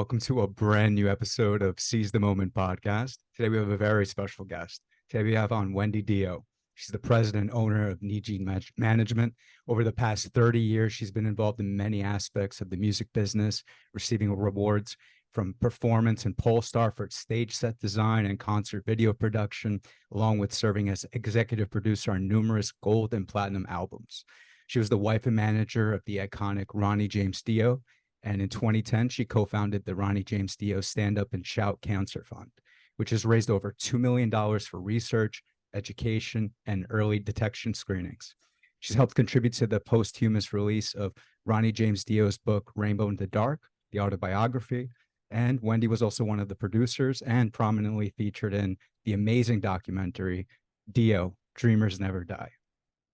welcome to a brand new episode of Seize the Moment podcast. Today we have a very special guest. Today we have on Wendy Dio. She's the president and owner of Niji Management. Over the past 30 years, she's been involved in many aspects of the music business, receiving rewards from performance and Polestar for its stage set design and concert video production, along with serving as executive producer on numerous gold and platinum albums. She was the wife and manager of the iconic Ronnie James Dio, and in 2010, she co-founded the Ronnie James Dio Stand Up and Shout Cancer Fund, which has raised over $2 million for research, education, and early detection screenings. She's helped contribute to the posthumous release of Ronnie James Dio's book, Rainbow in the Dark, the autobiography, and Wendy was also one of the producers and prominently featured in the amazing documentary, Dio, Dreamers Never Die.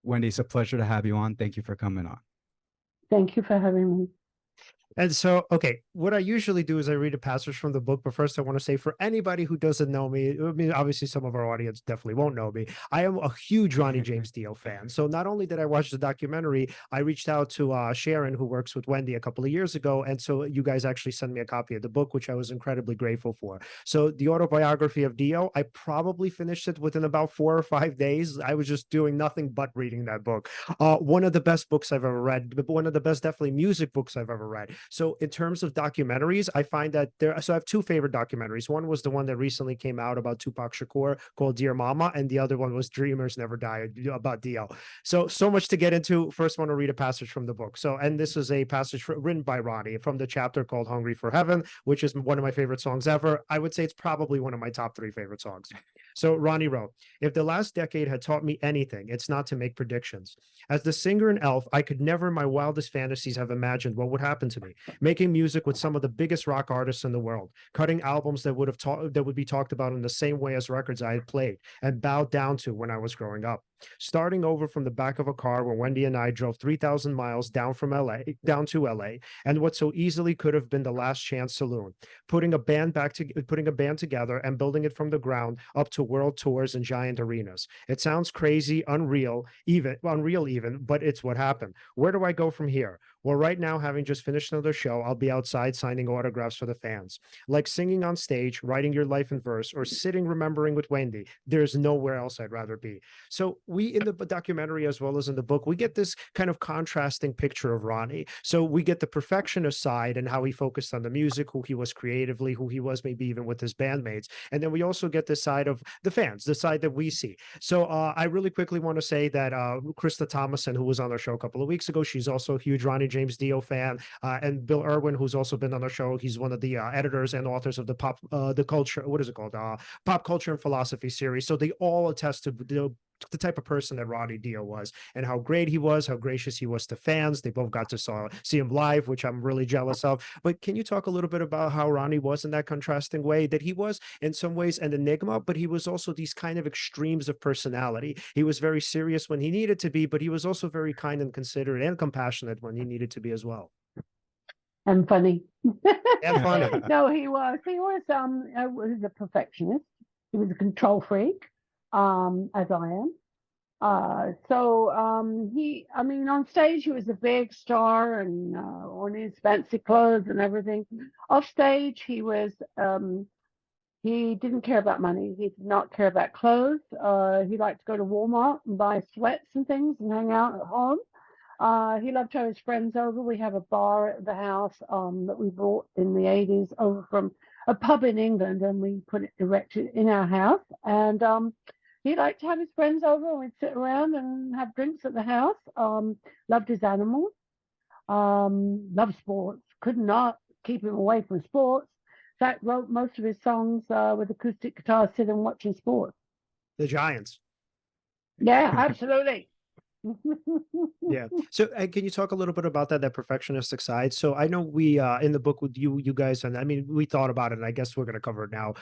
Wendy, it's a pleasure to have you on. Thank you for coming on. Thank you for having me. And so, okay, what I usually do is I read a passage from the book, but first I want to say for anybody who doesn't know me, I mean, obviously some of our audience definitely won't know me. I am a huge Ronnie James Dio fan. So not only did I watch the documentary, I reached out to Sharon, who works with Wendy a couple of years ago. And so you guys actually sent me a copy of the book, which I was incredibly grateful for. So the autobiography of Dio, I probably finished it within about 4 or 5 days. I was just doing nothing but reading that book. One of the best books I've ever read, but one of the best, definitely music books I've ever read. So in terms of documentaries, I find that so I have two favorite documentaries. One was the one that recently came out about Tupac Shakur called Dear Mama, and the other one was Dreamers Never Die about Dio. So much to get into. First, I want to read a passage from the book. And this is a passage written by Ronnie from the chapter called Hungry for Heaven, which is one of my favorite songs ever. I would say it's probably one of my top 3 favorite songs. So Ronnie wrote, "If the last decade had taught me anything, it's not to make predictions. As the singer and elf, I could never in my wildest fantasies have imagined what would happen to me. Making music with some of the biggest rock artists in the world, cutting albums that would be talked about in the same way as records I had played and bowed down to when I was growing up. Starting over from the back of a car when Wendy and I drove 3,000 miles down to LA, and what so easily could have been the Last Chance Saloon, putting a band together and building it from the ground up to world tours and giant arenas. It sounds crazy, unreal even, but it's what happened. Where do I go from here? Well, right now, having just finished another show, I'll be outside signing autographs for the fans. Like singing on stage, writing your life in verse, or sitting remembering with Wendy, there's nowhere else I'd rather be." So we, in the documentary as well as in the book, we get this kind of contrasting picture of Ronnie. So we get the perfectionist side and how he focused on the music, who he was creatively, who he was maybe even with his bandmates. And then we also get the side of the fans, the side that we see. So I really quickly want to say that Krista Thomason, who was on our show a couple of weeks ago, she's also a huge Ronnie James Dio fan, and Bill Irwin, who's also been on our show. He's one of the editors and authors of the Pop Culture and Philosophy series. So they all attest to the type of person that Ronnie Dio was and how great he was, how gracious he was to fans. They both got to see him live, which I'm really jealous of. But can you talk a little bit about how Ronnie was in that contrasting way, that he was in some ways an enigma, but he was also these kind of extremes of personality. He was very serious when he needed to be, but he was also very kind and considerate and compassionate when he needed to be as well. And funny. And funny. No, he was a perfectionist. He was a control freak, as I am. On stage he was a big star and on his fancy clothes and everything. Off stage he didn't care about money. He did not care about clothes. He liked to go to Walmart and buy sweats and things and hang out at home. He loved to have his friends over. We have a bar at the house that we brought in the 80s over from a pub in England, and we erected in our house. And he liked to have his friends over, and we'd sit around and have drinks at the house. Loved his animals. Loved sports. Could not keep him away from sports. In fact, wrote most of his songs with acoustic guitar, sitting watching sports. The Giants. Yeah, absolutely. Yeah. So can you talk a little bit about that perfectionistic side? So I know we in the book with you guys, and I mean, we thought about it, and I guess we're going to cover it now.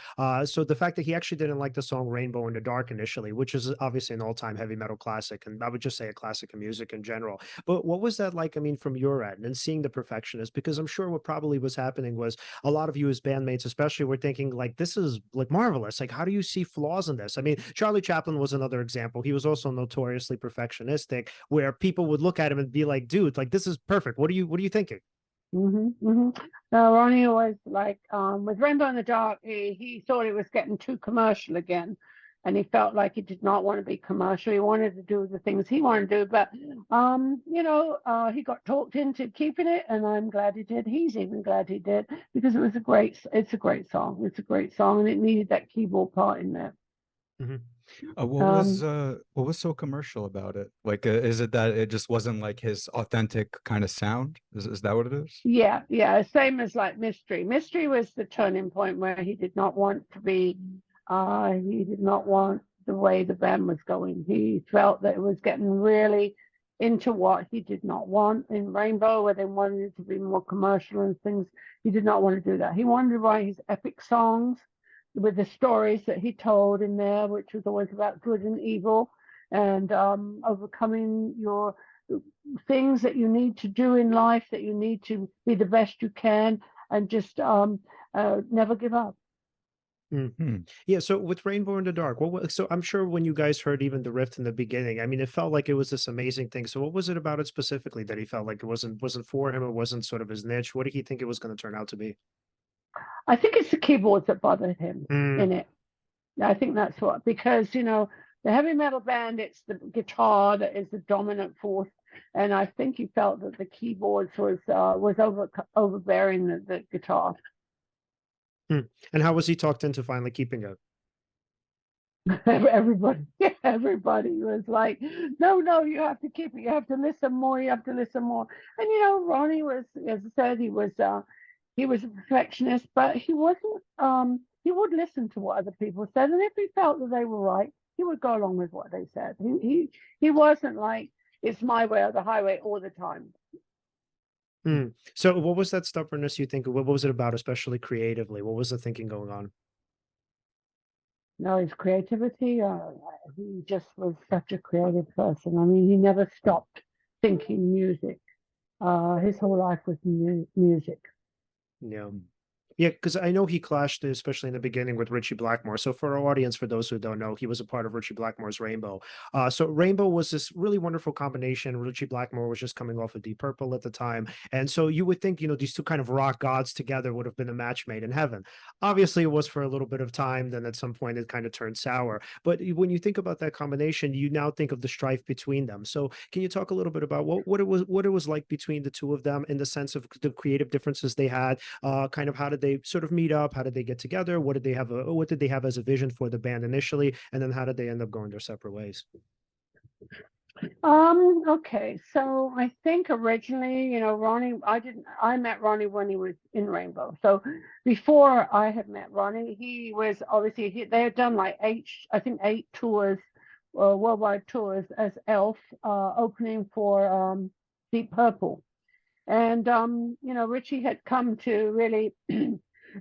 So the fact that he actually didn't like the song Rainbow in the Dark initially, which is obviously an all-time heavy metal classic, and I would just say a classic of music in general. But what was that like, I mean, from your end and seeing the perfectionist? Because I'm sure what probably was happening was a lot of you as bandmates especially were thinking like, this is like marvelous. Like, how do you see flaws in this? I mean, Charlie Chaplin was another example. He was also notoriously perfectionistic, where people would look at him and be like, dude, like, this is perfect. What are you thinking? No, Ronnie always like with Rainbow in the Dark, he thought it was getting too commercial again, and he felt like he did not want to be commercial. He wanted to do the things he wanted to do, but he got talked into keeping it, and I'm glad he did. He's even glad he did because it's a great song. It's a great song, and it needed that keyboard part in there. Mhm. What was so commercial about it? Like, is it that it just wasn't like his authentic kind of sound? Is that what it is? Yeah. Same as like Mystery. Mystery was the turning point where he did not want to be. He did not want the way the band was going. He felt that it was getting really into what he did not want in Rainbow, where they wanted it to be more commercial and things. He did not want to do that. He wanted to write his epic songs with the stories that he told in there, which was always about good and evil and overcoming your things that you need to do in life, that you need to be the best you can, and just never give up. Yeah, so with Rainbow in the Dark, so I'm sure when you guys heard even the riff in the beginning, I mean, it felt like it was this amazing thing. So what was it about it specifically that he felt like it wasn't for him, it wasn't sort of his niche? What did he think it was going to turn out to be? I think it's the keyboards that bothered him Mm, in it. I think that's what, because the heavy metal band, it's the guitar that is the dominant force, and I think he felt that the keyboards was overbearing the guitar. mm. And how was he talked into finally keeping it? Everybody was like, no, you have to keep it. You have to listen more. You have to listen more. And Ronnie was, as I said, he was a perfectionist, but he wasn't. He would listen to what other people said, and if he felt that they were right, he would go along with what they said. He wasn't like it's my way or the highway all the time. So what was that stubbornness you think? What was it about, especially creatively? What was the thinking going on? No, his creativity. He just was such a creative person. I mean, he never stopped thinking music. His whole life was music. Yeah. Yeah, because I know he clashed, especially in the beginning, with Ritchie Blackmore. So for our audience, for those who don't know, he was a part of Ritchie Blackmore's Rainbow. So Rainbow was this really wonderful combination. Ritchie Blackmore was just coming off of Deep Purple at the time. And so you would think, these two kind of rock gods together would have been a match made in heaven. Obviously, it was for a little bit of time. Then at some point, it kind of turned sour. But when you think about that combination, you now think of the strife between them. So can you talk a little bit about what it was like between the two of them in the sense of the creative differences they had? Kind of how did they sort of meet up? How did they get together? What did they have as a vision for the band initially? And then how did they end up going their separate ways? Okay. So I think originally, Ronnie, I met Ronnie when he was in Rainbow. So before I had met Ronnie, he was obviously, they had done like eight tours, worldwide tours as Elf, opening for Deep Purple. And Ritchie had come to really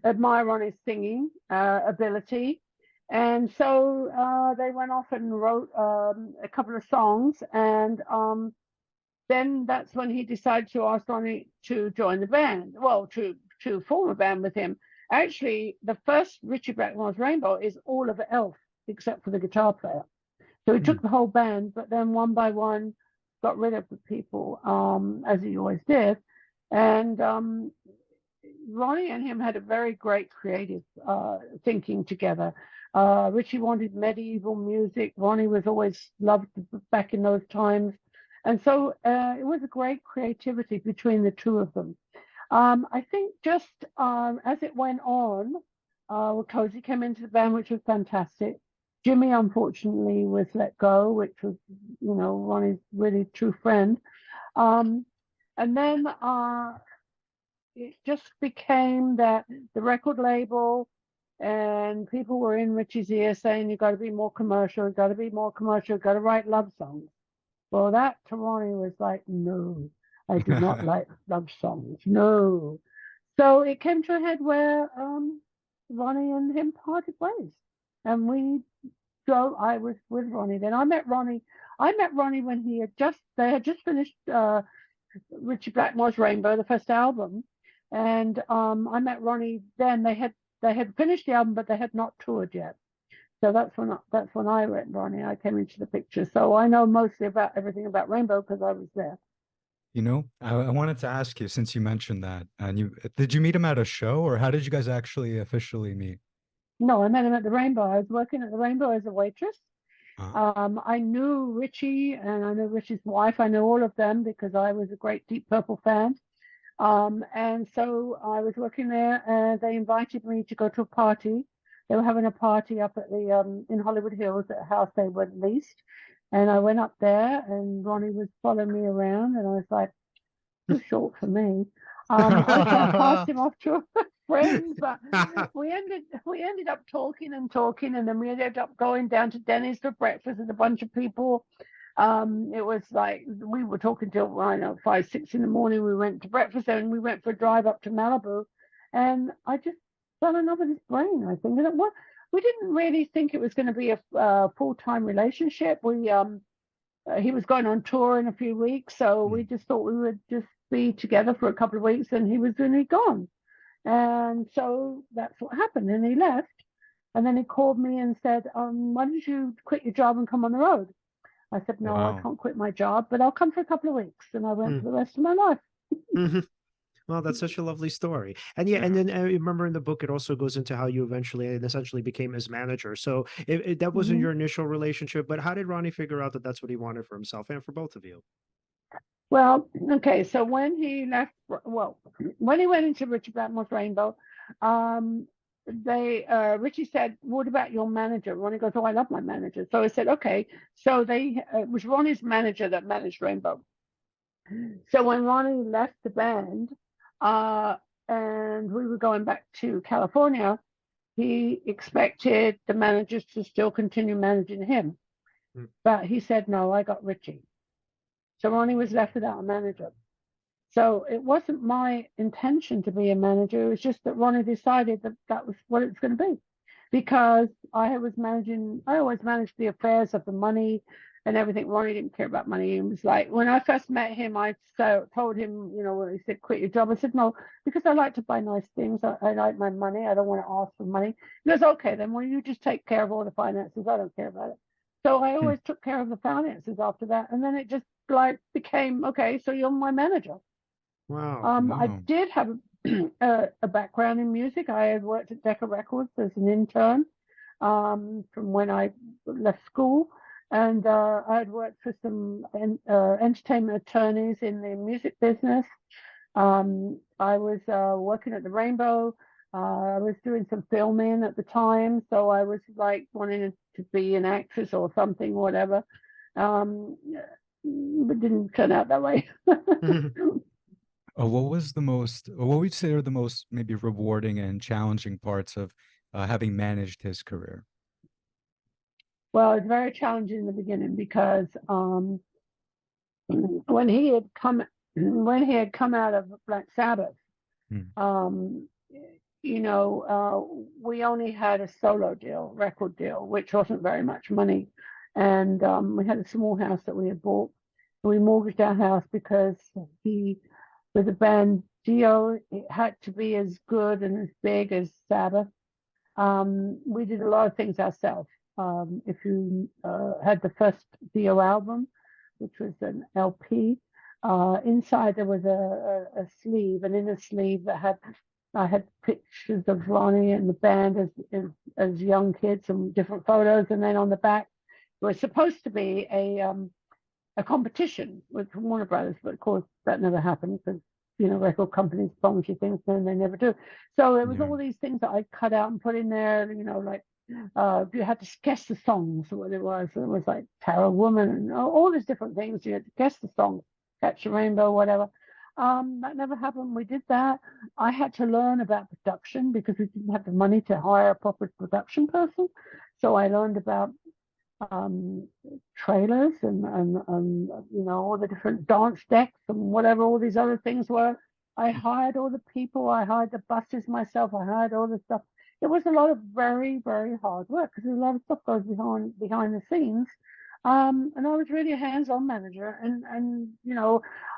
admire Ronnie's singing ability, and so they went off and wrote a couple of songs, and then that's when he decided to ask Ronnie to join the band. Well, to form a band with him. Actually, the first Ritchie Blackmore's Rainbow is all of Elf except for the guitar player. So he took the whole band, but then one by one got rid of the people, as he always did. And Ronnie and him had a very great creative thinking together. Ritchie wanted medieval music. Ronnie was always loved back in those times. And so it was a great creativity between the two of them. I think just as it went on, Cozy came into the band, which was fantastic. Jimmy, unfortunately, was let go, which was, Ronnie's really true friend. Um, and then it just became that the record label and people were in Ritchie's ear saying, you got to be more commercial, you got to be more commercial, you got to write love songs. Well, that to Ronnie was like, no, I do not like love songs. No. So it came to a head where Ronnie and him parted ways. And I was with Ronnie then. I met Ronnie when they had just finished Ritchie Blackmore's Rainbow, the first album. And I met Ronnie then. They had finished the album, but they had not toured yet. So that's when I met Ronnie. I came into the picture. So I know mostly about everything about Rainbow because I was there. I wanted to ask you, since you mentioned that, and did you meet him at a show, or how did you guys actually officially meet? No, I met him at the Rainbow. I was working at the Rainbow as a waitress. Uh, I knew Ritchie and I knew Ritchie's wife. I knew all of them because I was a great Deep Purple fan. And so I was working there, and they invited me to go to a party. They were having a party up at the in Hollywood Hills at a house they were leased, and I went up there, and Ronnie was following me around, and I was like, too short for me. I should have passed him off to a friend, but we ended up talking and talking, and then we ended up going down to Denny's for breakfast with a bunch of people. It was like we were talking till I don't know 5, 6 in the morning. We went to breakfast and we went for a drive up to Malibu, and I just fell in love with his brain. I think that what we didn't really think it was going to be a full-time relationship. He was going on tour in a few weeks, so we just thought we would just be together for a couple of weeks, and he was really gone. And so that's what happened. And he left, and then he called me and said, "Why don't you quit your job and come on the road?" I said, "No, I wow. can't quit my job, but I'll come for a couple of weeks." And I went Mm. for the rest of my life. Mhm. Well, that's such a lovely story. And yeah, and then I remember in the book, it also goes into how you eventually and essentially became his manager. So that wasn't hmm your initial relationship, but how did Ronnie figure out that that's what he wanted for himself and for both of you? Well, okay, so when he left, well, when he went into Ritchie Blackmore's Rainbow, um, Richie said, "What about your manager?" Ronnie goes, "Oh, I love my manager." So I said, "Okay." So it was Ronnie's manager that managed Rainbow. So when Ronnie left the band, uh, and we were going back to California, he expected the managers to still continue managing him. Mm. But he said, "No, I got Ritchie." So Ronnie was left without a manager. So it wasn't my intention to be a manager. It was just that Ronnie decided that that was what it was going to be. Because I always managed the affairs of the money and everything. Ronnie didn't care about money. It was like, when I first met him, told him, when he said, "Quit your job," I said, "No, because I like to buy nice things. I like my money. I don't want to ask for money." He goes, "Okay, then well, you just take care of all the finances. I don't care about it." So I Hmm. always took care of the finances after that. And then it just like became, okay, so you're my manager. Wow. I Wow. did have a background in music. I had worked at Decca Records as an intern from when I left school, and I had worked for some entertainment attorneys in the music business. I was working at the Rainbow. I was doing some filming at the time, so I was like wanting to be an actress or something, whatever. Um, but didn't turn out that way. What would you say are the most maybe rewarding and challenging parts of having managed his career? Well, it's very challenging in the beginning because when he had come out of Black Sabbath, Hmm. um, we only had a solo deal, record deal, which wasn't very much money, and we had a small house that we had bought. We mortgaged our house because he, with the band Dio, it had to be as good and as big as Sabbath. We did a lot of things ourselves. If you had the first Dio album, which was an LP, inside there was a sleeve, and in the sleeve I had pictures of Ronnie and the band as young kids and different photos, and then on the back it was supposed to be a competition with Warner Brothers, but of course that never happened because record companies promise you things and they never do. So it was Yeah. all these things that I cut out and put in there, like you had to guess the songs, what it was. It was like Tara Woman and all these different things. You had to guess the songs, Catch the Rainbow, whatever. That never happened. We did that. I had to learn about production because we didn't have the money to hire a proper production person. So I learned about um, trailers and all the different dance decks and whatever all these other things were. I hired all the people. I hired the buses myself. I hired all the stuff. It was a lot of very, very hard work because a lot of stuff goes behind the scenes. And I was really a hands-on manager. And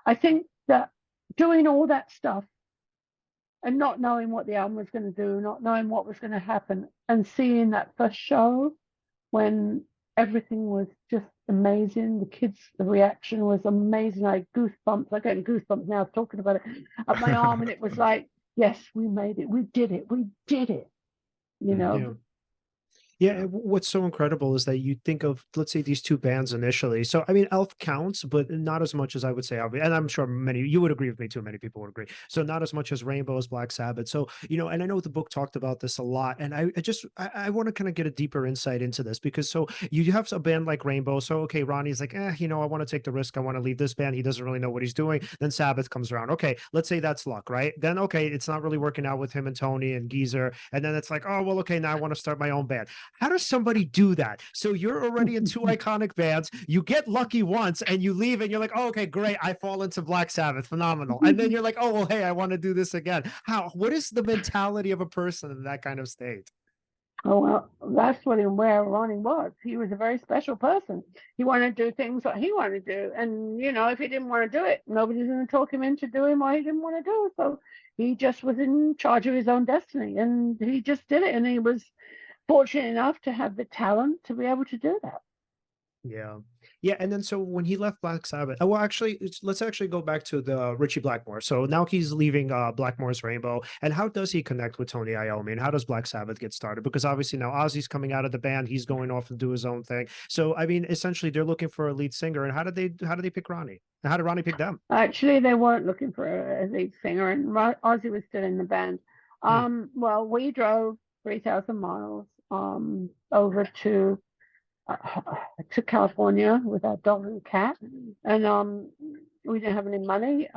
I think that doing all that stuff and not knowing what the album was going to do, not knowing what was going to happen, and seeing that first show when everything was just amazing. The kids, the reaction was amazing. I had goosebumps. I get goosebumps now talking about it up my arm, and it was like, yes, we made it. We did it. We did it. You know. Yeah. Yeah, and what's so incredible is that you think of, let's say, these two bands initially. So, I mean, Elf counts, but not as much as I would say, and I'm sure many, you would agree with me too, many people would agree. So, not as much as Rainbow as Black Sabbath. So, and I know the book talked about this a lot, and I want to kind of get a deeper insight into this because so you have a band like Rainbow. So, okay, Ronnie's like, I want to take the risk. I want to leave this band. He doesn't really know what he's doing. Then Sabbath comes around. Okay, let's say that's luck, right? Then, okay, it's not really working out with him and Tony and Geezer. And then it's like, oh, well, okay, now I want to start my own band. How does somebody do that? So you're already in two iconic bands. You get lucky once and you leave and you're like, oh, okay, great. I fall into Black Sabbath. Phenomenal. And then you're like, oh, well, hey, I want to do this again. What is the mentality of a person in that kind of state? Oh, well, that's where Ronnie was. He was a very special person. He wanted to do things what he wanted to do. And, if he didn't want to do it, nobody's going to talk him into doing what he didn't want to do. So he just was in charge of his own destiny. And he just did it. And he was fortunate enough to have the talent to be able to do that. Yeah. Yeah. And then so when he left Black Sabbath, well, actually, let's actually go back to the Ritchie Blackmore. So now he's leaving Blackmore's Rainbow. And how does he connect with Tony Iommi? And how does Black Sabbath get started? Because obviously now Ozzy's coming out of the band. He's going off and do his own thing. So, I mean, essentially they're looking for a lead singer. And how did they pick Ronnie? And how did Ronnie pick them? Actually, they weren't looking for a lead singer, and Ozzy was still in the band. Well, we drove 3,000 miles over to California with our dog and cat, and we didn't have any money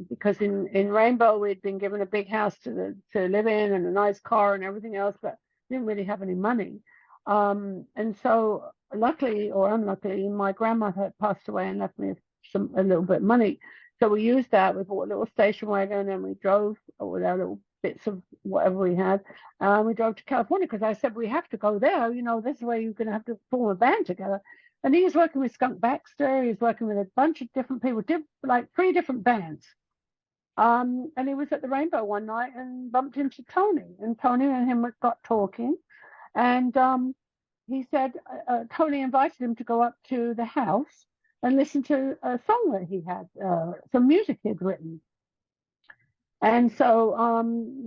because in Rainbow we'd been given a big house to live in and a nice car and everything else, but didn't really have any money. And so, luckily or unluckily, my grandmother had passed away and left me a little bit of money. So we used that. We bought a little station wagon and we drove with our little bits of whatever we had. We drove to California because I said, we have to go there. This is where you're going to have to form a band together. And he was working with Skunk Baxter. He was working with a bunch of different people, like 3 different bands. And he was at the Rainbow one night and bumped into Tony. And Tony and him got talking. And he said Tony invited him to go up to the house and listen to a song that he had, some music he'd written. And so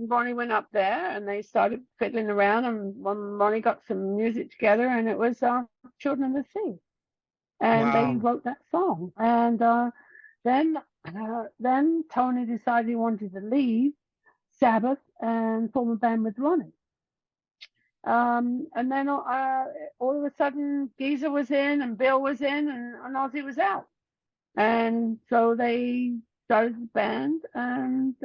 Ronnie went up there and they started fiddling around, and Ronnie got some music together, and it was Children of the Sea. And they wrote that song. And then Tony decided he wanted to leave Sabbath and form a band with Ronnie. And then all of a sudden, Geezer was in and Bill was in and Ozzy was out. And so they started the band and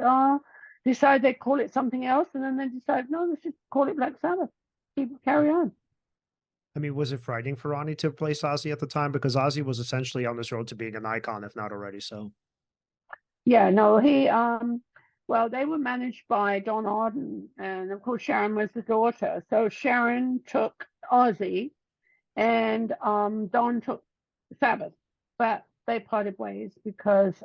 decided they'd call it something else. And then they decided, no, let's just call it Black Sabbath. People carry on. I mean, was it frightening for Ronnie to replace Ozzy at the time? Because Ozzy was essentially on this road to being an icon, if not already so. Yeah, no, he... well, they were managed by Don Arden, and of course Sharon was the daughter. So Sharon took Ozzy, and Don took Sabbath, but they parted ways because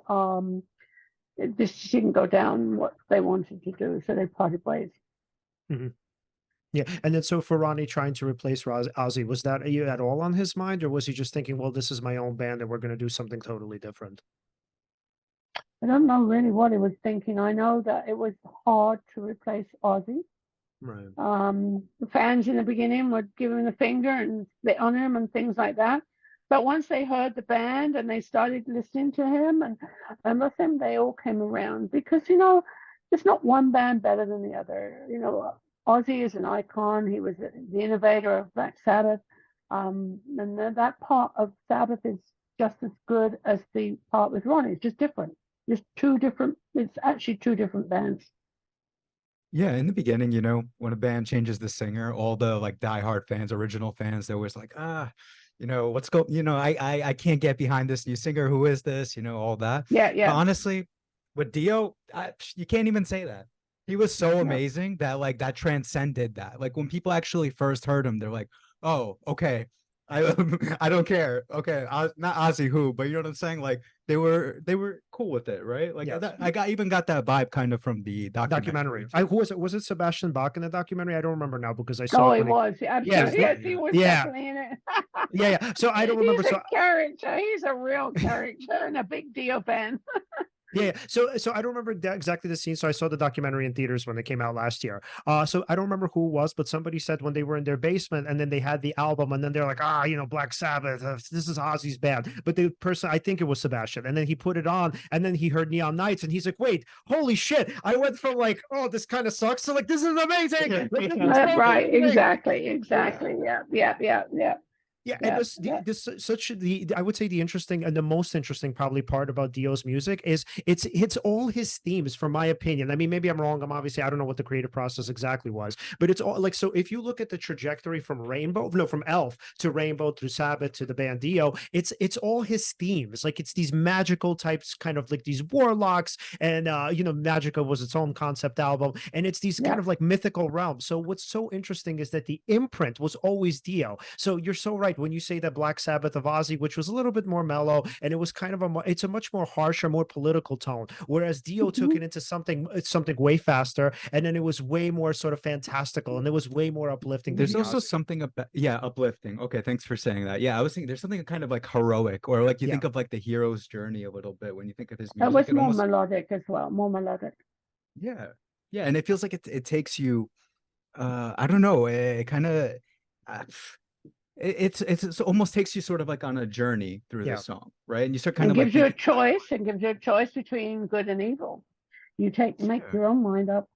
this didn't go down what they wanted to do. So they parted ways. Mm-hmm. Yeah, and then so for Ronnie trying to replace Ozzy, was that at all on his mind, or was he just thinking, well, this is my own band and we're going to do something totally different? I don't know really what he was thinking. I know that it was hard to replace Ozzy. Right. The fans in the beginning would give him the finger and spit on him and things like that. But once they heard the band and they started listening to him and with him, they all came around because, there's not one band better than the other. Ozzy is an icon. He was the innovator of Black Sabbath. And that part of Sabbath is just as good as the part with Ronnie. It's just different. It's actually 2 different bands. Yeah, in the beginning, when a band changes the singer, all the like diehard fans, original fans, they're always like, what's I can't get behind this new singer. Who is this? All that. Yeah. But honestly, with Dio, you can't even say that. He was so amazing that like that transcended that. Like when people actually first heard him, they're like, oh, okay, I don't care. Okay, not Ozzy who, but you know what I'm saying. Like they were cool with it, right? Like Yes. I even got that vibe kind of from the documentary. Who was it? Was it Sebastian Bach in the documentary? I don't remember now because I saw Oh, it he when was. Yes, Absolutely. Yes, he was yeah, definitely in it. yeah. So I don't remember. He's So a character. He's a real character and a big Dio fan. yeah. So I don't remember exactly the scene. So I saw the documentary in theaters when it came out last year. So I don't remember who it was, but somebody said when they were in their basement and then they had the album and then they're like, Black Sabbath, this is Ozzy's band. But the person, I think it was Sebastian, and then he put it on and then he heard Neon Nights and he's like, wait, holy shit. I went from like, oh, this kind of sucks to like, this is amazing. Like, this is so Right. amazing. Exactly. Yeah. Yeah, and Yeah. I would say the interesting and the most interesting probably part about Dio's music is it's all his themes, from my opinion. I mean, maybe I'm wrong. I don't know what the creative process exactly was, but it's all like, so if you look at the trajectory from from Elf to Rainbow to Sabbath to the band Dio, it's all his themes. Like it's these magical types, kind of like these warlocks, and Magica was its own concept album, and it's these kind Yeah. of like mythical realms. So what's so interesting is that the imprint was always Dio. So you're so right when you say that Black Sabbath of Ozzy, which was a little bit more mellow, and it was kind of it's a much more harsher, more political tone, whereas Dio took it into something way faster, and then it was way more sort of fantastical, and it was way more uplifting. There's also something about uplifting. Okay, thanks for saying that. Yeah, I was thinking there's something kind of like heroic, or like you think of like the hero's journey a little bit when you think of his It music. was It more almost melodic as well. More melodic. yeah, yeah, and it feels like it takes you. I don't know. It kind of. It almost takes you sort of like on a journey through the song, right? And you start kind And of like gives you a thinking, choice and gives you a choice between good and evil. You make your own mind up.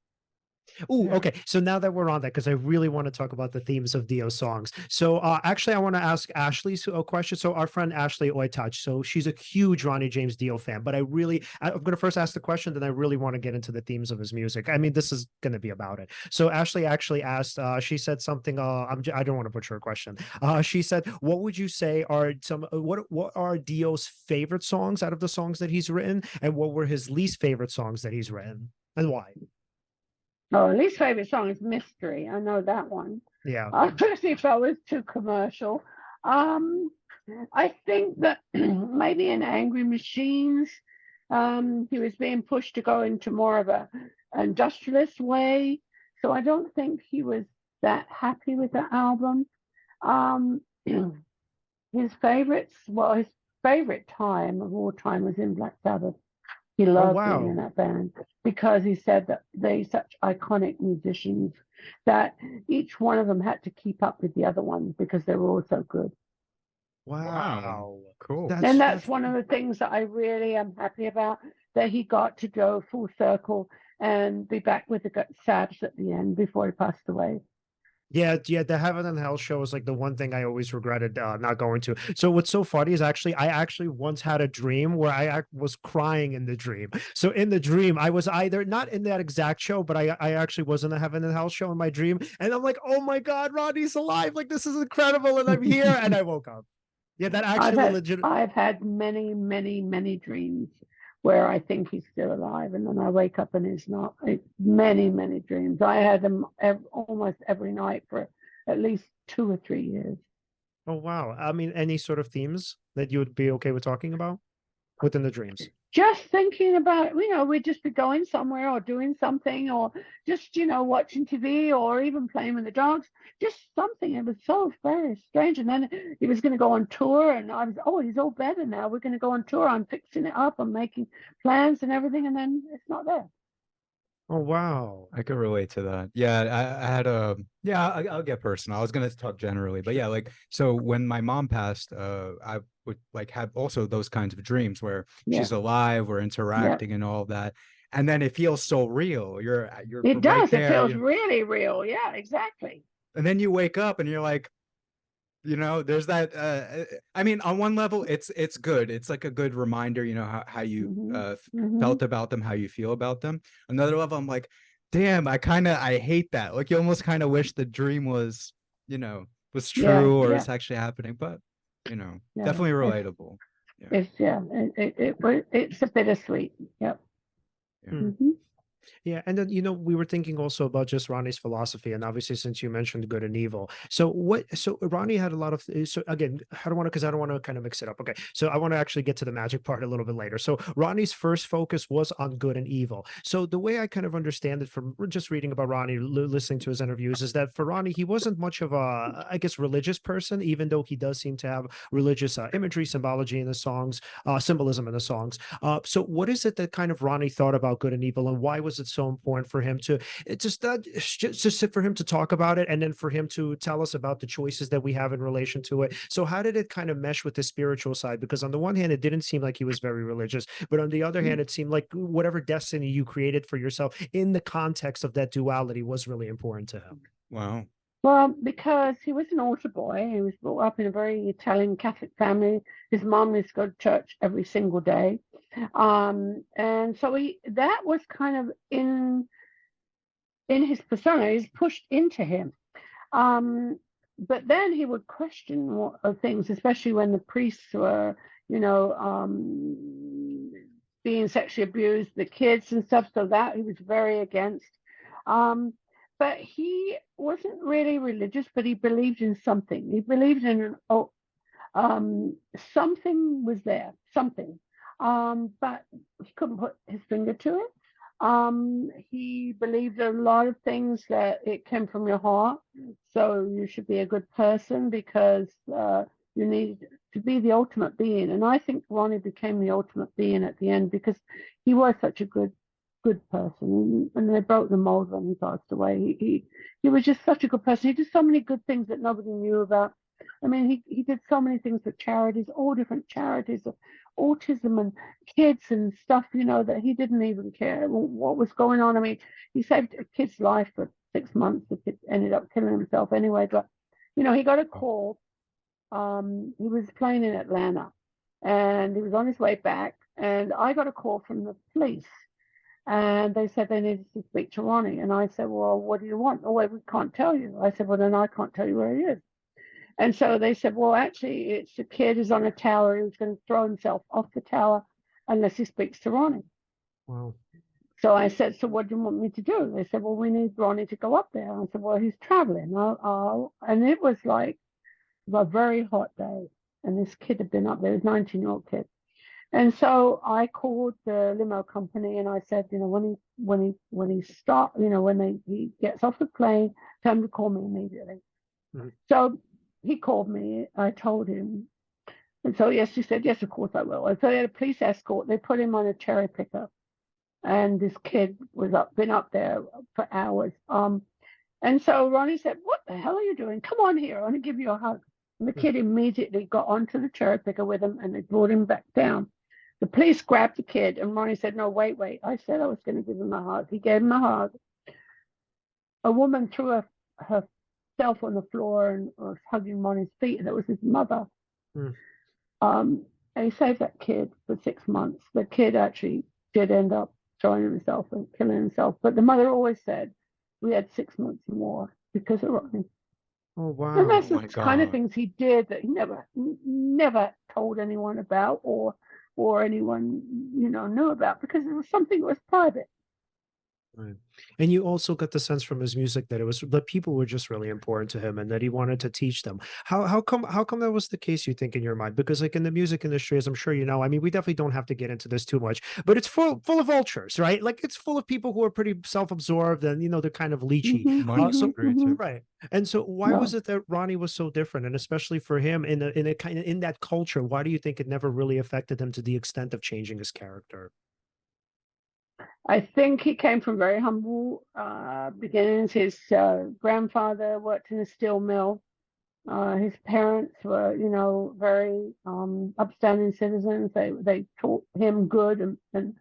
Oh, okay. So now that we're on that, because I really want to talk about the themes of Dio songs. So actually, I want to ask Ashley a question. So our friend Ashley Oitach, so she's a huge Ronnie James Dio fan, but I'm going to first ask the question, then I really want to get into the themes of his music. I mean, this is going to be about it. So Ashley actually asked, she said something, I don't want to butcher her question. She said, what would you say are what are Dio's favorite songs out of the songs that he's written? And what were his least favorite songs that he's written? And why? Oh, least favorite song is Mystery. I know that one. Yeah. Especially if I was too commercial. I think that maybe in Angry Machines, he was being pushed to go into more of a industrialist way. So I don't think he was that happy with the album. His favorites, well, his favorite time of all time was in Black Sabbath. He loved being in that band because he said that they're such iconic musicians that each one of them had to keep up with the other ones because they were all so good. Wow. Cool. That's one of the things that I really am happy about, that he got to go full circle and be back with the Sabs at the end before he passed away. Yeah, the Heaven and Hell show is like the one thing I always regretted not going to. So what's so funny is I actually once had a dream where I was crying in the dream. So in the dream, I was either not in that exact show, but I actually was in the Heaven and Hell show in my dream, and I'm like, oh my God, Ronnie's alive! Like this is incredible, and I'm here, and I woke up. Yeah, that actually I've had many, many, many dreams where I think he's still alive, and then I wake up and he's not. Many, many dreams. I had them almost every night for at least 2 or 3 years. Oh wow! I mean, any sort of themes that you would be okay with talking about within the dreams? Just thinking about, we'd just be going somewhere or doing something or just, watching TV or even playing with the dogs, just something. It was so very strange. And then he was going to go on tour and I was, he's all better now. We're going to go on tour. I'm fixing it up. I'm making plans and everything. And then it's not there. Oh, wow. I could relate to that. Yeah, I had I'll get personal. I was gonna talk generally, but yeah, like so when my mom passed, I would like have also those kinds of dreams where she's alive, we're interacting and all of that. And then it feels so real. You're It right does. there. It feels really real. Yeah, exactly. And then you wake up and you're like, there's that I mean, on one level it's good. It's like a good reminder, how you felt about them, how you feel about them. Another level, I'm like, damn, I hate that. Like you almost kind of wish the dream was true or it's actually happening, but definitely relatable. It's a bittersweet. Yep. Yeah. Yeah, and then we were thinking also about just Ronnie's philosophy, and obviously since you mentioned good and evil, so Ronnie had a lot of so again, I don't want to because I don't want to kind of mix it up. Okay, so I want to actually get to the magic part a little bit later. So Ronnie's first focus was on good and evil. So the way I kind of understand it from just reading about Ronnie, listening to his interviews, is that for Ronnie, he wasn't much of a, I guess, religious person, even though he does seem to have religious imagery, symbology in the songs, symbolism in the songs. So what is it that kind of Ronnie thought about good and evil, and why was it so important for him to just for him to talk about it, and then for him to tell us about the choices that we have in relation to it? So how did it kind of mesh with the spiritual side? Because on the one hand, it didn't seem like he was very religious, but on the other hand, it seemed like whatever destiny you created for yourself in the context of that duality was really important to him. Wow. Well, because he was an altar boy, he was brought up in a very Italian Catholic family. His mom used to go to church every single day. And so that was kind of in his persona, he's pushed into him. But then he would question things, especially when the priests were, being sexually abused, the kids and stuff. So that he was very against. But he wasn't really religious, but he believed in something. He believed in something was there, something. But he couldn't put his finger to it. He believed a lot of things that it came from your heart. So you should be a good person because you need to be the ultimate being. And I think Ronnie became the ultimate being at the end because he was such a good person. And they broke the mold when he passed away. He was just such a good person. He did so many good things that nobody knew about. I mean, he did so many things for charities, all different charities, autism and kids and stuff, that he didn't even care what was going on. I mean, he saved a kid's life for 6 months. The kid ended up killing himself anyway. But, he got a call. He was playing in Atlanta and he was on his way back. And I got a call from the police. And they said they needed to speak to Ronnie. And I said, well, what do you want? Oh, well, we can't tell you. I said, well, then I can't tell you where he is. And so they said, well, actually, it's a kid who's on a tower who's going to throw himself off the tower unless he speaks to Ronnie. Wow. So I said, so what do you want me to do? They said, well, we need Ronnie to go up there. I said, well, he's traveling. And it was like a very hot day. And this kid had been up there, this 19-year-old kid. And so I called the limo company and I said, when he starts, he gets off the plane, tell him to call me immediately. Mm-hmm. So he called me. I told him. And so, yes, he said, yes, of course I will. And so they had a police escort. They put him on a cherry picker. And this kid been up there for hours. And so Ronnie said, what the hell are you doing? Come on here. I want to give you a hug. And the kid immediately got onto the cherry picker with him and they brought him back down. The police grabbed the kid and Ronnie said, no, wait. I said I was going to give him a hug. He gave him a hug. A woman threw herself on the floor and was hugging Ronnie's feet, and it was his mother. And he saved that kid for 6 months. The kid actually did end up throwing himself and killing himself, but the mother always said we had 6 months more because of Ronnie. Oh wow! And that's the kind of things he did that he never told anyone about or anyone knew about because it was something that was private. Right. And you also got the sense from his music that that people were just really important to him and that he wanted to teach them. How come that was the case, you think, in your mind? Because like in the music industry, as I'm sure you know, I mean, we definitely don't have to get into this too much, but it's full of vultures, right? Like it's full of people who are pretty self-absorbed and they're kind of leechy. Right. And so why was it that Ronnie was so different? And especially for him in a kind of in that culture, why do you think it never really affected him to the extent of changing his character? I think he came from very humble beginnings. His grandfather worked in a steel mill. His parents were, very upstanding citizens. They taught him good and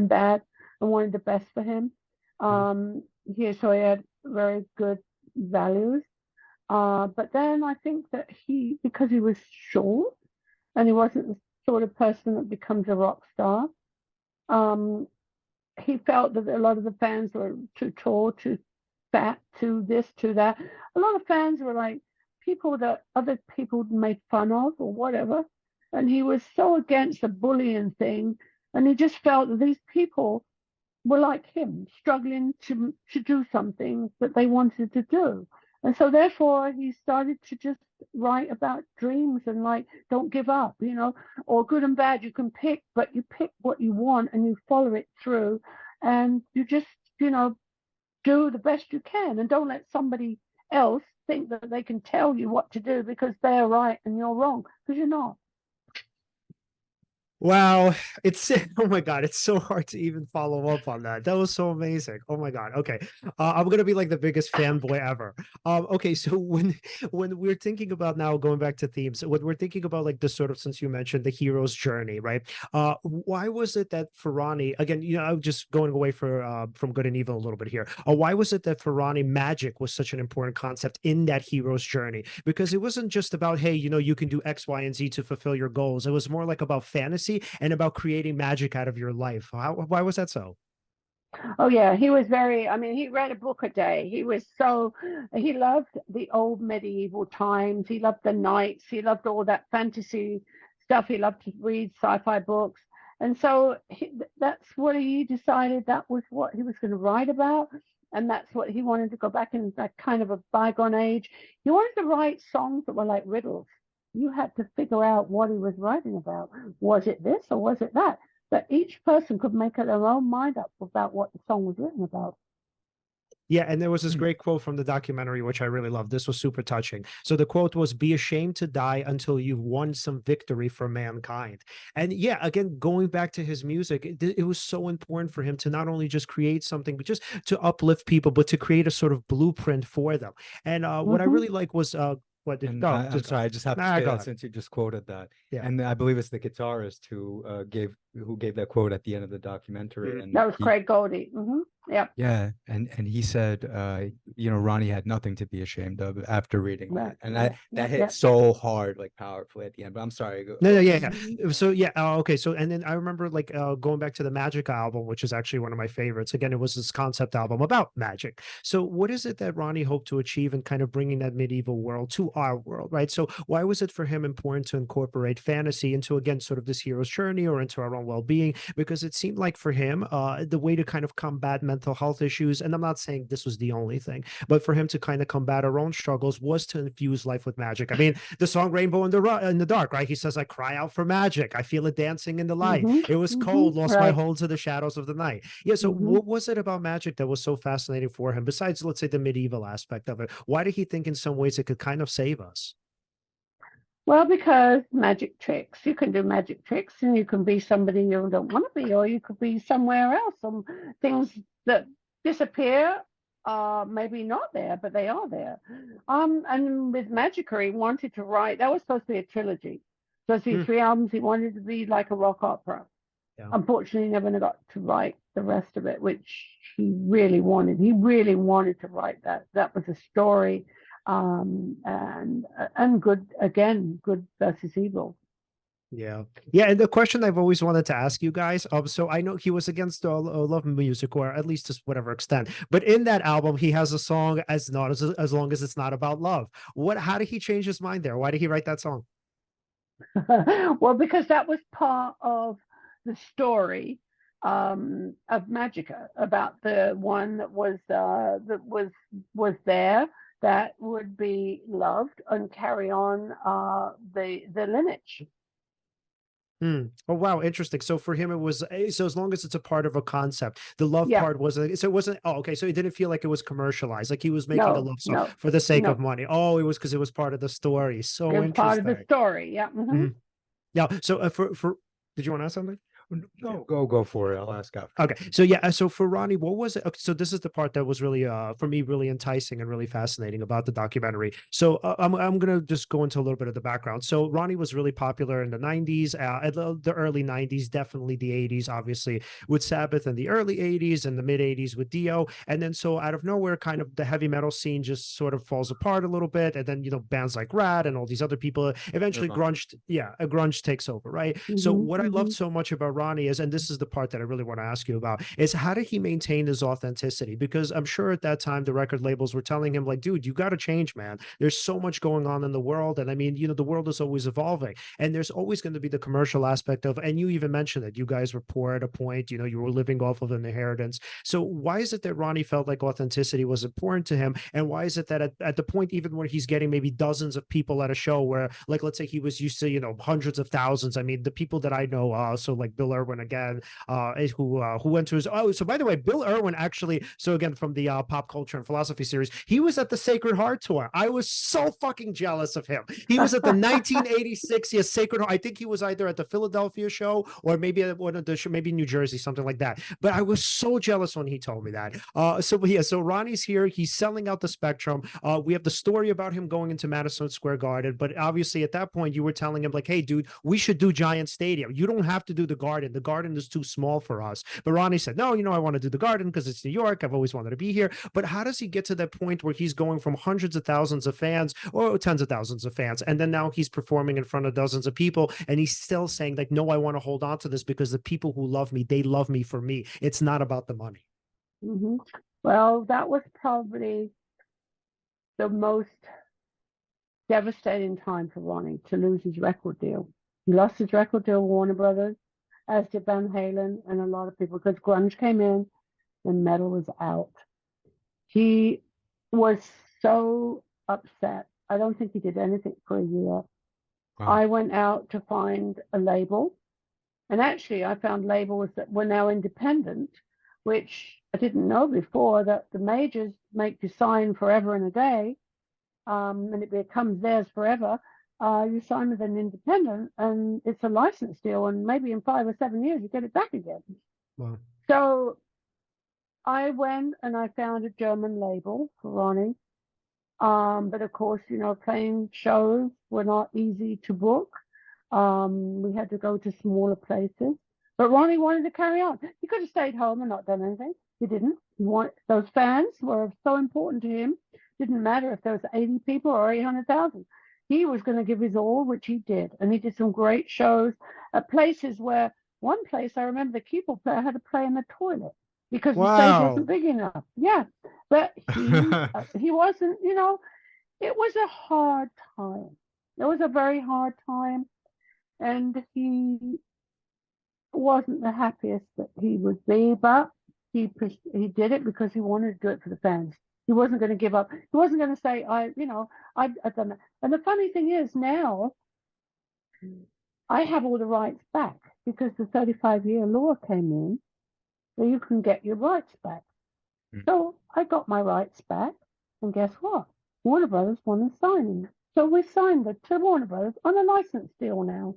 bad and wanted the best for him. So he had very good values. But then I think that because he was short and he wasn't the sort of person that becomes a rock star, he felt that a lot of the fans were too tall, too fat, too this, too that. A lot of fans were like people that other people made fun of or whatever. And he was so against the bullying thing. And he just felt that these people were like him, struggling to do something that they wanted to do. And so therefore he started to just write about dreams and like, don't give up, or good and bad you can pick, but you pick what you want and you follow it through, and you just, do the best you can, and don't let somebody else think that they can tell you what to do because they're right and you're wrong, because you're not. Wow, it's oh my god, it's so hard to even follow up on that. That was so amazing. Oh my god. Okay, I'm gonna be like the biggest fanboy ever. Okay, so when we're thinking about now going back to themes, when we're thinking about like the sort of, since you mentioned the hero's journey, right? Why was it that for Ronnie, again, I'm just going away from good and evil a little bit here. Why was it that for Ronnie, magic was such an important concept in that hero's journey? Because it wasn't just about, hey, you can do X, Y, and Z to fulfill your goals. It was more like about fantasy and about creating magic out of your life. Why was that so? Oh yeah, he was very, he read a book a day. He loved the old medieval times. He loved the knights. He loved all that fantasy stuff. He loved to read sci-fi books. And so that's what he decided that was what he was going to write about. And that's what he wanted to go back in, that kind of a bygone age. He wanted to write songs that were like riddles. You had to figure out what he was writing about. Was it this or was it that? But each person could make their own mind up about what the song was written about. Yeah, and there was this great quote from the documentary, which I really loved. This was super touching. So the quote was, "Be ashamed to die until you've won some victory for mankind." And yeah, again, going back to his music, it was so important for him to not only just create something, but just to uplift people, but to create a sort of blueprint for them. And what I really like was what did And I'm sorry, I just have to Nah, say go that ahead. since you just quoted that, Yeah. and I believe it's the guitarist who gave that quote at the end of the documentary, and That was Craig Goldie. Yep. yeah, and he said, Ronnie had nothing to be ashamed of after reading Right. that, and Yeah. that hit Yeah. so hard, like powerfully at the end. But I'm sorry. No, yeah. So yeah, okay. So and then I remember like going back to the Magic album, which is actually one of my favorites. Again, it was this concept album about magic. So what is it that Ronnie hoped to achieve in kind of bringing that medieval world to our world, right? So why was it for him important to incorporate fantasy into, again, sort of this hero's journey or into our own well-being? Because it seemed like for him, the way to kind of combat mental health issues, and I'm not saying this was the only thing, but for him to kind of combat our own struggles was to infuse life with magic. I mean, the song "Rainbow in the Dark," right? He says, "I cry out for magic. I feel it dancing in the light. It was cold, lost my Right. hold to the shadows of the night." Yeah. So what was it about magic that was so fascinating for him? Besides, let's say, the medieval aspect of it, why did he think in some ways it could kind of save us? Well, because magic tricks. You can do magic tricks and you can be somebody you don't want to be, or you could be somewhere else. Some things that disappear are maybe not there, but they are there. And with Magicker, he wanted to write, that was supposed to be a trilogy. Supposed to be 3 albums. He wanted to be like a rock opera. Yeah. Unfortunately, he never got to write the rest of it, which he really wanted. He really wanted to write that. That was a story. And good, again, good versus evil. Yeah. Yeah. And the question I've always wanted to ask you guys, so I know he was against love music, or at least to whatever extent, but in that album, he has a song as long as it's not about love. How did he change his mind there? Why did he write that song? Well, because that was part of the story of Magica, about the one that was there, that would be loved and carry on the lineage. Oh, wow, interesting. So for him, it was so as long as it's a part of a concept, the love Yeah. part wasn't. So it wasn't. Oh, okay. So it didn't feel like it was commercialized, like he was making a love song No, for the sake of no. money. Oh, it was because it was part of the story. So It was part of the interesting. story. Yeah. Yeah. So for did you want to ask something? No, go for it. I'll ask after. Okay. So yeah, so for Ronnie, what was it? Okay, so this is the part that was really for me really enticing and really fascinating about the documentary. So I'm gonna just go into a little bit of the background. So Ronnie was really popular in the 90s, the early 90s, definitely the 80s, obviously with Sabbath, and the early 80s and the mid 80s with Dio. And then so out of nowhere, kind of the heavy metal scene just sort of falls apart a little bit. And then bands like Rad and all these other people eventually grunge takes over, right? So what I loved so much about Ronnie is, and this is the part that I really want to ask you about, is how did he maintain his authenticity? Because I'm sure at that time the record labels were telling him like, dude, you got to change, man. There's so much going on in the world. And I mean, the world is always evolving, and there's always going to be the commercial aspect of, and you even mentioned that you guys were poor at a point, you were living off of an inheritance. So why is it that Ronnie felt like authenticity was important to him? And why is it that at the point, even when he's getting maybe dozens of people at a show where, like, let's say he was used to, hundreds of thousands. I mean, the people that I know, so like Bill Irwin again, who went to his, so by the way, Bill Irwin actually, so again, from the Pop Culture and Philosophy series, he was at the Sacred Heart tour. I was so fucking jealous of him. He was at the 1986 Sacred Heart. I think he was either at the Philadelphia show or maybe at one of the show, maybe New Jersey, something like that. But I was so jealous when he told me that. So Ronnie's here. He's selling out the Spectrum. We have the story about him going into Madison Square Garden, but obviously at that point you were telling him like, hey, dude, we should do Giant Stadium. You don't have to do the Garden. The Garden is too small for us. But Ronnie said, no, I want to do the Garden because it's New York. I've always wanted to be here. But how does he get to that point where he's going from hundreds of thousands of fans or tens of thousands of fans, and then now he's performing in front of dozens of people, and he's still saying like, no, I want to hold on to this because the people who love me, they love me for me. It's not about the money. Mm-hmm. Well, that was probably the most devastating time for Ronnie, to lose his record deal. He lost his record deal with Warner Brothers, as did Van Halen and a lot of people, because grunge came in and metal was out. He was so upset. I don't think he did anything for a year. Wow. I went out to find a label, and actually I found labels that were now independent, which I didn't know before, that the majors make you sign forever and a day, and it becomes theirs forever. You sign with an independent, and it's a license deal, and maybe in 5 or 7 years you get it back again. Wow. So I went and I found a German label for Ronnie. But of course, playing shows were not easy to book. We had to go to smaller places. But Ronnie wanted to carry on. He could have stayed home and not done anything. He didn't. Those fans were so important to him. Didn't matter if there was 80 people or 800,000. He was going to give his all, which he did. And he did some great shows at places where, one place I remember the keyboard player had to play in the toilet because the stage wasn't big enough. Yeah. But he wasn't, it was a hard time. It was a very hard time. And he wasn't the happiest that he would be, but he did it because he wanted to do it for the fans. He wasn't going to give up. He wasn't going to say, I've done that. And the funny thing is, now I have all the rights back because the 35-year law came in, so you can get your rights back. So I got my rights back, and guess what? Warner Brothers wanted to sign him. So we signed it to Warner Brothers on a license deal now.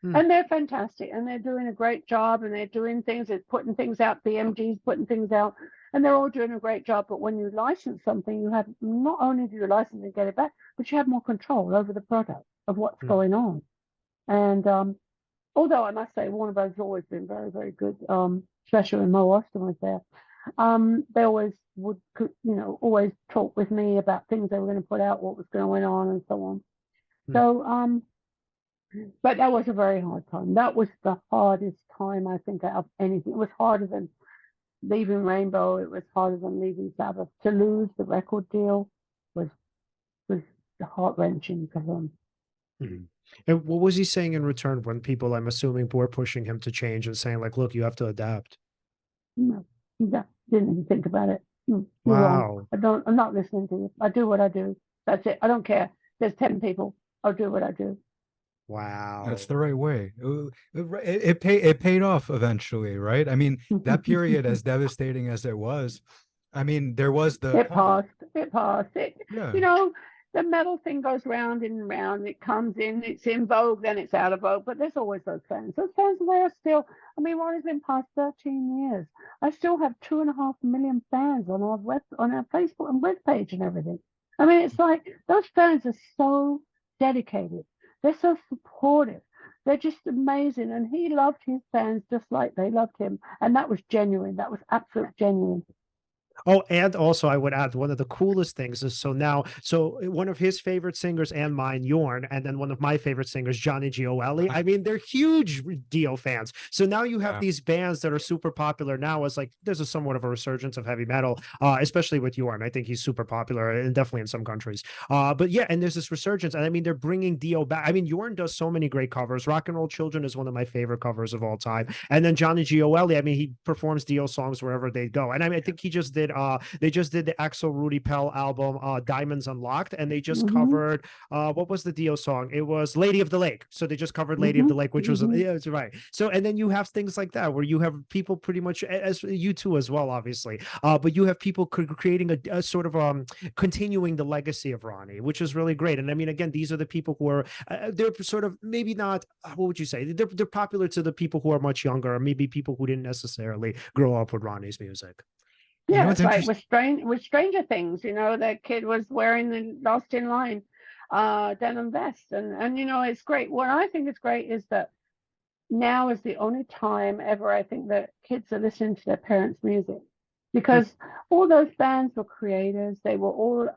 And they're fantastic, and they're doing a great job, and they're doing things, they're putting things out, BMG's putting things out, and they're all doing a great job. But when you license something, you have, not only do you license and get it back, but you have more control over the product of what's going on. And although I must say, Warner Brothers has always been very, very good, especially when Mo Austin was there. They always would, always talk with me about things they were going to put out, what was going on, and so on. So, but that was a very hard time. That was the hardest time, I think, out of anything. It was harder than leaving Rainbow. It was harder than leaving Sabbath. To lose the record deal was heart-wrenching for him. And what was he saying in return when people, I'm assuming, were pushing him to change and saying, like, look, you have to adapt? No, didn't even think about it. You're wow. wrong. I'm not listening to you. I do what I do. That's it. I don't care. There's 10 people. I'll do what I do. Wow. That's the right way. It paid off eventually, right? I mean, that period, as devastating as it was, I mean, there was the... It passed. Yeah. The metal thing goes round and round. It comes in, it's in vogue, then it's out of vogue. But there's always those fans. Those fans are there still. I mean, Ronnie's been past 13 years. I still have 2.5 million fans on our Facebook and webpage and everything. I mean, it's like those fans are so dedicated. They're so supportive. They're just amazing. And he loved his fans just like they loved him. And that was genuine. That was absolutely genuine. Oh, and also I would add one of the coolest things is so one of his favorite singers and mine, Jorn, and then one of my favorite singers, Johnny Gioeli. I mean, they're huge Dio fans. So now you have Yeah. these bands that are super popular now. As like there's a somewhat of a resurgence of heavy metal, especially with Jorn. I think he's super popular and definitely in some countries. But yeah, and there's this resurgence, and I mean they're bringing Dio back. I mean, Jorn does so many great covers. Rock and Roll Children is one of my favorite covers of all time, and then Johnny Gioeli. I mean, he performs Dio songs wherever they go, and I mean, I think he just did they just did the Axel Rudy Pell album, Diamonds Unlocked, and they just covered what was the Dio song? It was Lady of the Lake. So they just covered Lady of the Lake, which was yeah, it's right. So and then you have things like that where you have people pretty much as you two as well, obviously. But you have people creating a sort of continuing the legacy of Ronnie, which is really great. And I mean, again, these are the people who are they're sort of maybe not what would you say? They're popular to the people who are much younger, or maybe people who didn't necessarily grow up with Ronnie's music. You know Yeah, what's it's like interesting? with Stranger Things, that kid was wearing the Lost in Line denim vest, and it's great. What I think is great is that now is the only time ever I think that kids are listening to their parents' music, because all those bands were creators. They were all,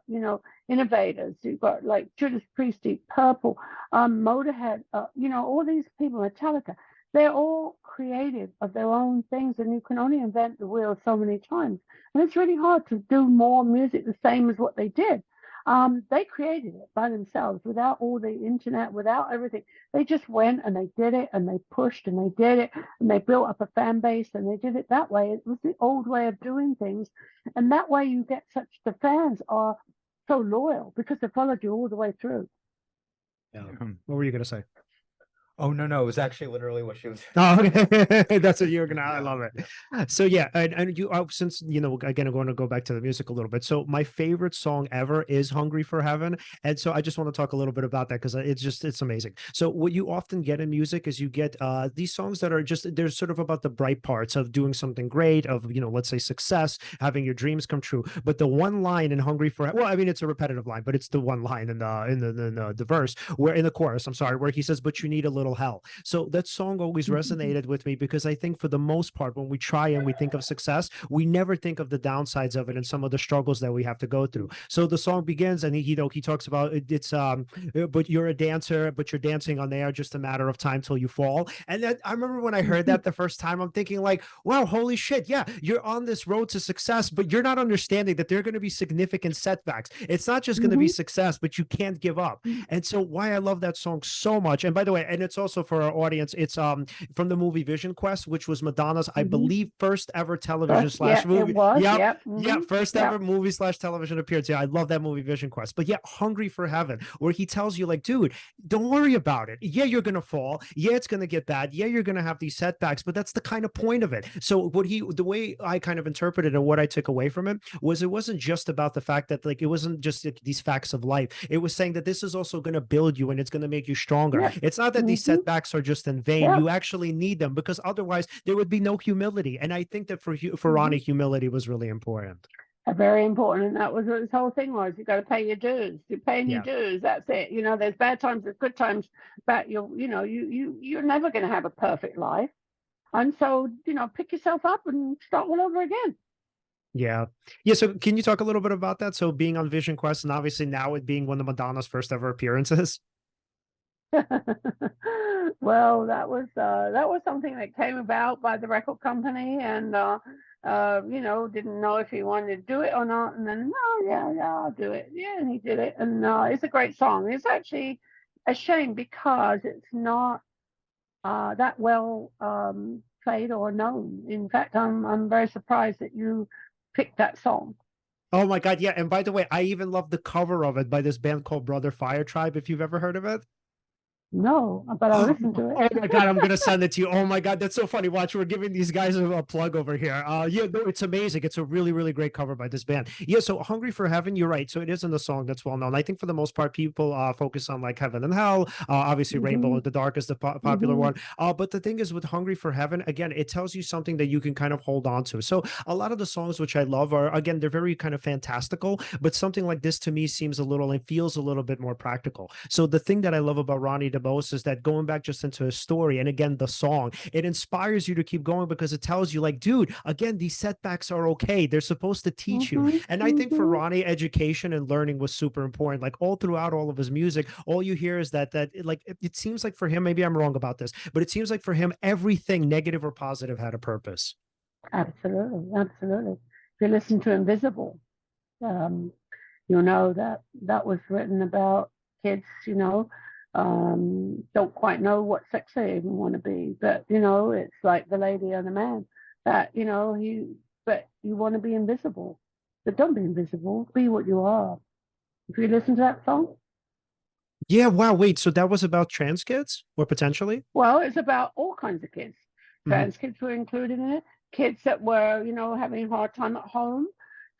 innovators. You've got like Judas Priest, Deep Purple, Motorhead, all these people, Metallica. They're all creative of their own things, and you can only invent the wheel so many times. And it's really hard to do more music the same as what they did. They created it by themselves without all the internet, without everything. They just went and they did it and they pushed and they did it and they built up a fan base and they did it that way. It was the old way of doing things. And that way you get the fans are so loyal because they followed you all the way through. Yeah. What were you going to say? Oh no, it was actually literally what she was. Oh, okay. That's what you're gonna. I love it. So yeah, and you since again, I'm going to go back to the music a little bit. So my favorite song ever is "Hungry for Heaven," and so I just want to talk a little bit about that because it's amazing. So what you often get in music is you get these songs that are just they're sort of about the bright parts of doing something great, of let's say success, having your dreams come true. But the one line in "Hungry for," well, I mean it's a repetitive line, but it's the one line in the verse where in the chorus, I'm sorry, where he says, "But you need a little hell." So that song always resonated with me because I think for the most part, when we try and we think of success, we never think of the downsides of it and some of the struggles that we have to go through. So the song begins and he talks about it's but you're a dancer, but you're dancing on air, just a matter of time till you fall. And then I remember when I heard that the first time, I'm thinking like, wow, holy shit. Yeah, you're on this road to success, but you're not understanding that there are going to be significant setbacks. It's not just going to be success, but you can't give up. And so why I love that song so much. And by the way, and it's also for our audience, it's from the movie Vision Quest, which was Madonna's, I believe, first ever television slash movie. It was. Yeah, first ever movie slash television appearance. Yeah, I love that movie Vision Quest. But yeah, Hungry for Heaven, where he tells you like, dude, don't worry about it. Yeah, you're gonna fall. Yeah, it's gonna get bad. Yeah, you're gonna have these setbacks, but that's the kind of point of it. So the way I kind of interpreted and what I took away from it was it wasn't just about the fact that like it wasn't just these facts of life. It was saying that this is also going to build you and it's going to make you stronger. Yeah. It's not that these setbacks are just in vain. Yeah. You actually need them because otherwise there would be no humility. And I think that for Ronnie, humility was really important. Very important, and that was what his whole thing was. You got to pay your dues. You're paying your dues. That's it. There's bad times, there's good times, but you're never going to have a perfect life. And so, pick yourself up and start all over again. Yeah. So can you talk a little bit about that? So being on Vision Quest and obviously now it being one of Madonna's first ever appearances. Well, that was something that came about by the record company, and didn't know if he wanted to do it or not. And then, I'll do it. Yeah, and he did it, and it's a great song. It's actually a shame because it's not that well played or known. In fact, I'm very surprised that you picked that song. Oh my God, yeah. And by the way, I even love the cover of it by this band called Brother Fire Tribe, if you've ever heard of it. No, but I'll listen to it. Oh my God, I'm gonna send it to you. Oh my God, that's so funny. Watch, we're giving these guys a plug over here. Yeah, no, it's amazing. It's a really, really great cover by this band. Yeah, so Hungry for Heaven, you're right. So it isn't a song that's well known. I think for the most part, people focus on like Heaven and Hell. Obviously, Rainbow in the Dark is the popular one. But the thing is with Hungry for Heaven, again, it tells you something that you can kind of hold on to. So a lot of the songs which I love are, again, they're very kind of fantastical, but something like this to me seems a little, it feels a little bit more practical. So the thing that I love about Ronnie the most is that going back just into his story, and again, the song, it inspires you to keep going because it tells you, like, dude, again, these setbacks are okay. They're supposed to teach you. And I think for Ronnie, education and learning was super important. Like all throughout all of his music, all you hear is that it seems like for him, maybe I'm wrong about this, but it seems like for him, everything negative or positive had a purpose. Absolutely, absolutely. If you listen to Invisible, you'll know that that was written about kids, don't quite know what sex they even want to be. But, it's like the lady and the man that, but you want to be invisible. But don't be invisible. Be what you are. If you listen to that song. Yeah, wow, wait, so that was about trans kids or potentially? Well, it's about all kinds of kids. Trans kids were included in it. Kids that were, having a hard time at home.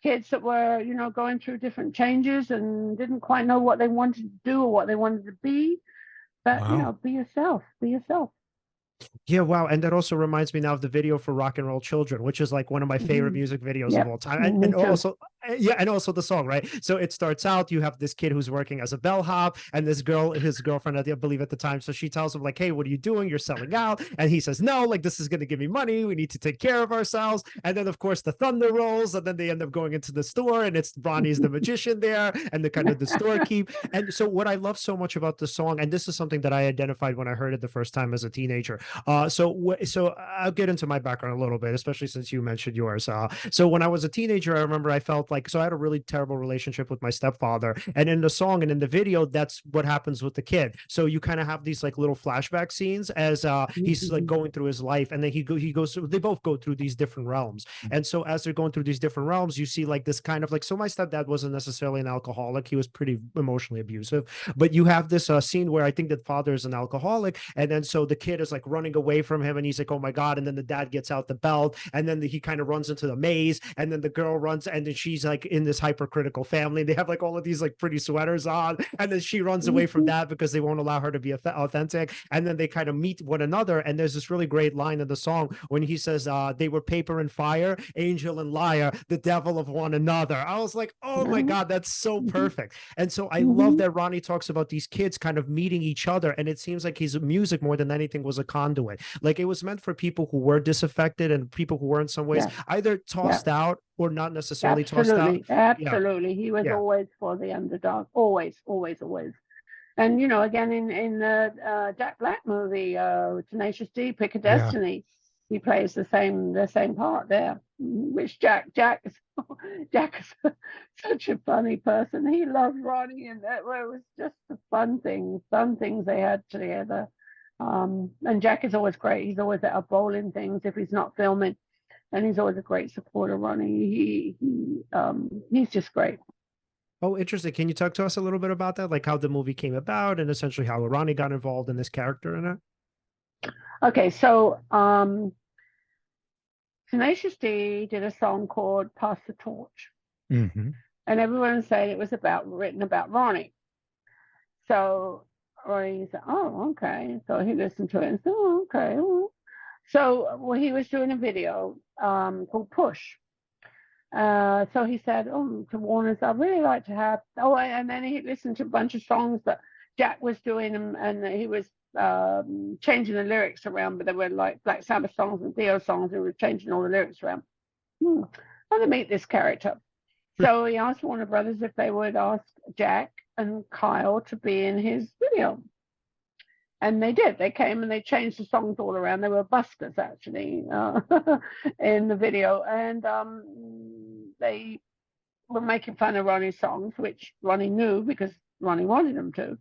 Kids that were, going through different changes and didn't quite know what they wanted to do or what they wanted to be. But, Wow. be yourself. Be yourself. Yeah, wow. And that also reminds me now of the video for Rock and Roll Children, which is like one of my favorite music videos of all time. And also, yeah, and also the song, right? So it starts out, you have this kid who's working as a bellhop, and this girl, his girlfriend, I believe at the time. So she tells him, like, hey, what are you doing? You're selling out. And he says, no, like, this is going to give me money. We need to take care of ourselves. And then, of course, the thunder rolls, and then they end up going into the store, and it's Ronnie's the magician there, and the kind of the storekeep. And so what I love so much about the song, and this is something that I identified when I heard it the first time as a teenager. So I'll get into my background a little bit, especially since you mentioned yours. So when I was a teenager, I remember I felt like, so I had a really terrible relationship with my stepfather, and in the song and in the video, that's what happens with the kid. So you kind of have these like little flashback scenes as he's like going through his life, and then he goes through, they both go through these different realms. And so as they're going through these different realms, you see like this kind of like, so my stepdad wasn't necessarily an alcoholic, he was pretty emotionally abusive, but you have this scene where I think that father is an alcoholic, and then so the kid is like running away from him, and he's like, oh my god, and then the dad gets out the belt, and then he kind of runs into the maze, and then the girl runs, and then she's like in this hypercritical family, they have like all of these like pretty sweaters on, and then she runs away from that because they won't allow her to be authentic, and then they kind of meet one another, and there's this really great line in the song when he says they were paper and fire, angel and liar, the devil of one another. I was like, oh my god, that's so perfect. And so I love that Ronnie talks about these kids kind of meeting each other, and it seems like his music more than anything was a conduit. Like it was meant for people who were disaffected and people who were in some ways either tossed out or not necessarily tossed out. Absolutely. He was always for the underdog. Always, always, always. And, again, in the Jack Black movie, Tenacious D, Pick a Destiny, he plays the same part there, which Jack is such a funny person. He loved Ronnie, and that was just the fun things they had together. And Jack is always great. He's always at bowling things if he's not filming, and he's always a great supporter. Ronnie, he's just great. Oh, interesting. Can you talk to us a little bit about that, like how the movie came about and essentially how Ronnie got involved in this character in it? Okay, so Tenacious D did a song called "Pass the Torch," and everyone said it was written about Ronnie. So Ronnie said, "Oh, okay." So he listened to it and said, "Oh, okay." So he was doing a video called "Push." So he said, to Warner's, I'd really like to have. And then he listened to a bunch of songs that Jack was doing, and he was changing the lyrics around, but they were like Black Sabbath songs and Dio songs. He was changing all the lyrics around. I want to meet this character. So he asked Warner Brothers if they would ask Jack and Kyle to be in his video. And they did. They came and they changed the songs all around. They were busters, actually, in the video. And they were making fun of Ronnie's songs, which Ronnie knew because Ronnie wanted them to.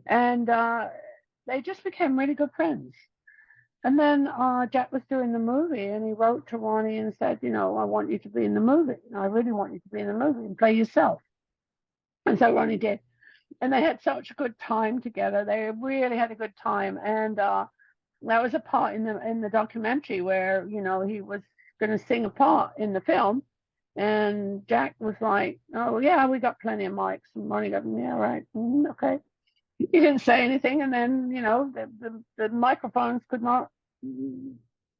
And they just became really good friends. And then Jack was doing the movie, and he wrote to Ronnie and said, I want you to be in the movie. I really want you to be in the movie and play yourself. And so Ronnie did. And they had such a good time together. They really had a good time. And that was a part in the documentary where, he was going to sing a part in the film. And Jack was like, oh, yeah, we got plenty of mics. And Ronnie goes, yeah, right. Okay. He didn't say anything. And then, the microphones could not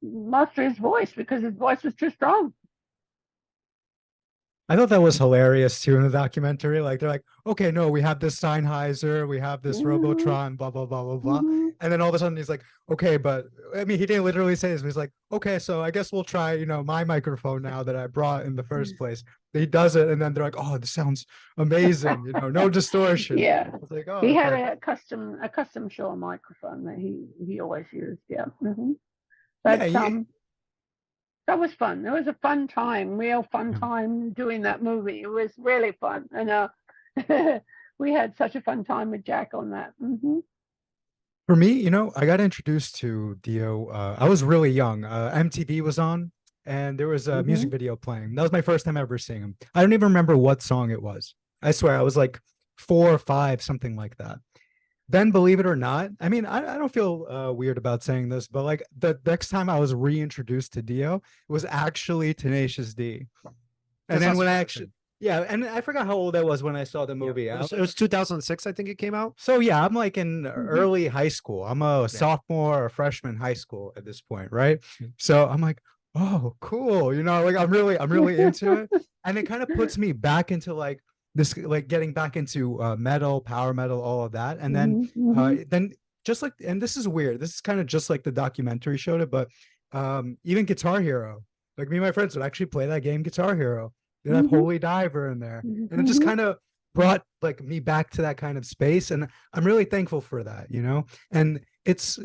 muster his voice because his voice was too strong. I thought that was hilarious too in the documentary. Like they're like, okay, no, we have this Sennheiser, we have this Mm-hmm. Robotron, blah blah blah blah blah. Mm-hmm. And then all of a sudden he's like, okay, but I mean, he didn't literally say this. But he's like, okay, so I guess we'll try, my microphone now that I brought in the first place. He does it, and then they're like, oh, this sounds amazing. No distortion. Yeah. I was like, oh, He had okay. a custom Shaw microphone that he always used. Yeah. Yeah, But that was fun. It was a fun time, real fun yeah. time doing that movie. It was really fun, and we had such a fun time with Jack on that. For me, I got introduced to Dio. I was really young. MTV was on, and there was a music video playing. That was my first time ever seeing him. I don't even remember what song it was. I swear, I was like 4 or 5, something like that. Then, believe it or not, I mean, I don't feel weird about saying this, but like the next time I was reintroduced to Dio, it was actually Tenacious D. And then when I actually, yeah, and I forgot how old I was when I saw the movie. It was 2006, I think it came out. So yeah, I'm like in early high school. I'm a sophomore or freshman high school at this point, right? So I'm like, oh, cool. Like I'm really into it. And it kind of puts me back into like this, like getting back into metal, power metal, all of that. And then just like, and this is weird. This is kind of just like the documentary showed it, but even Guitar Hero, like me and my friends would actually play that game Guitar Hero. They'd have Holy Diver in there. And it just kind of brought like me back to that kind of space, and I'm really thankful for that. And it's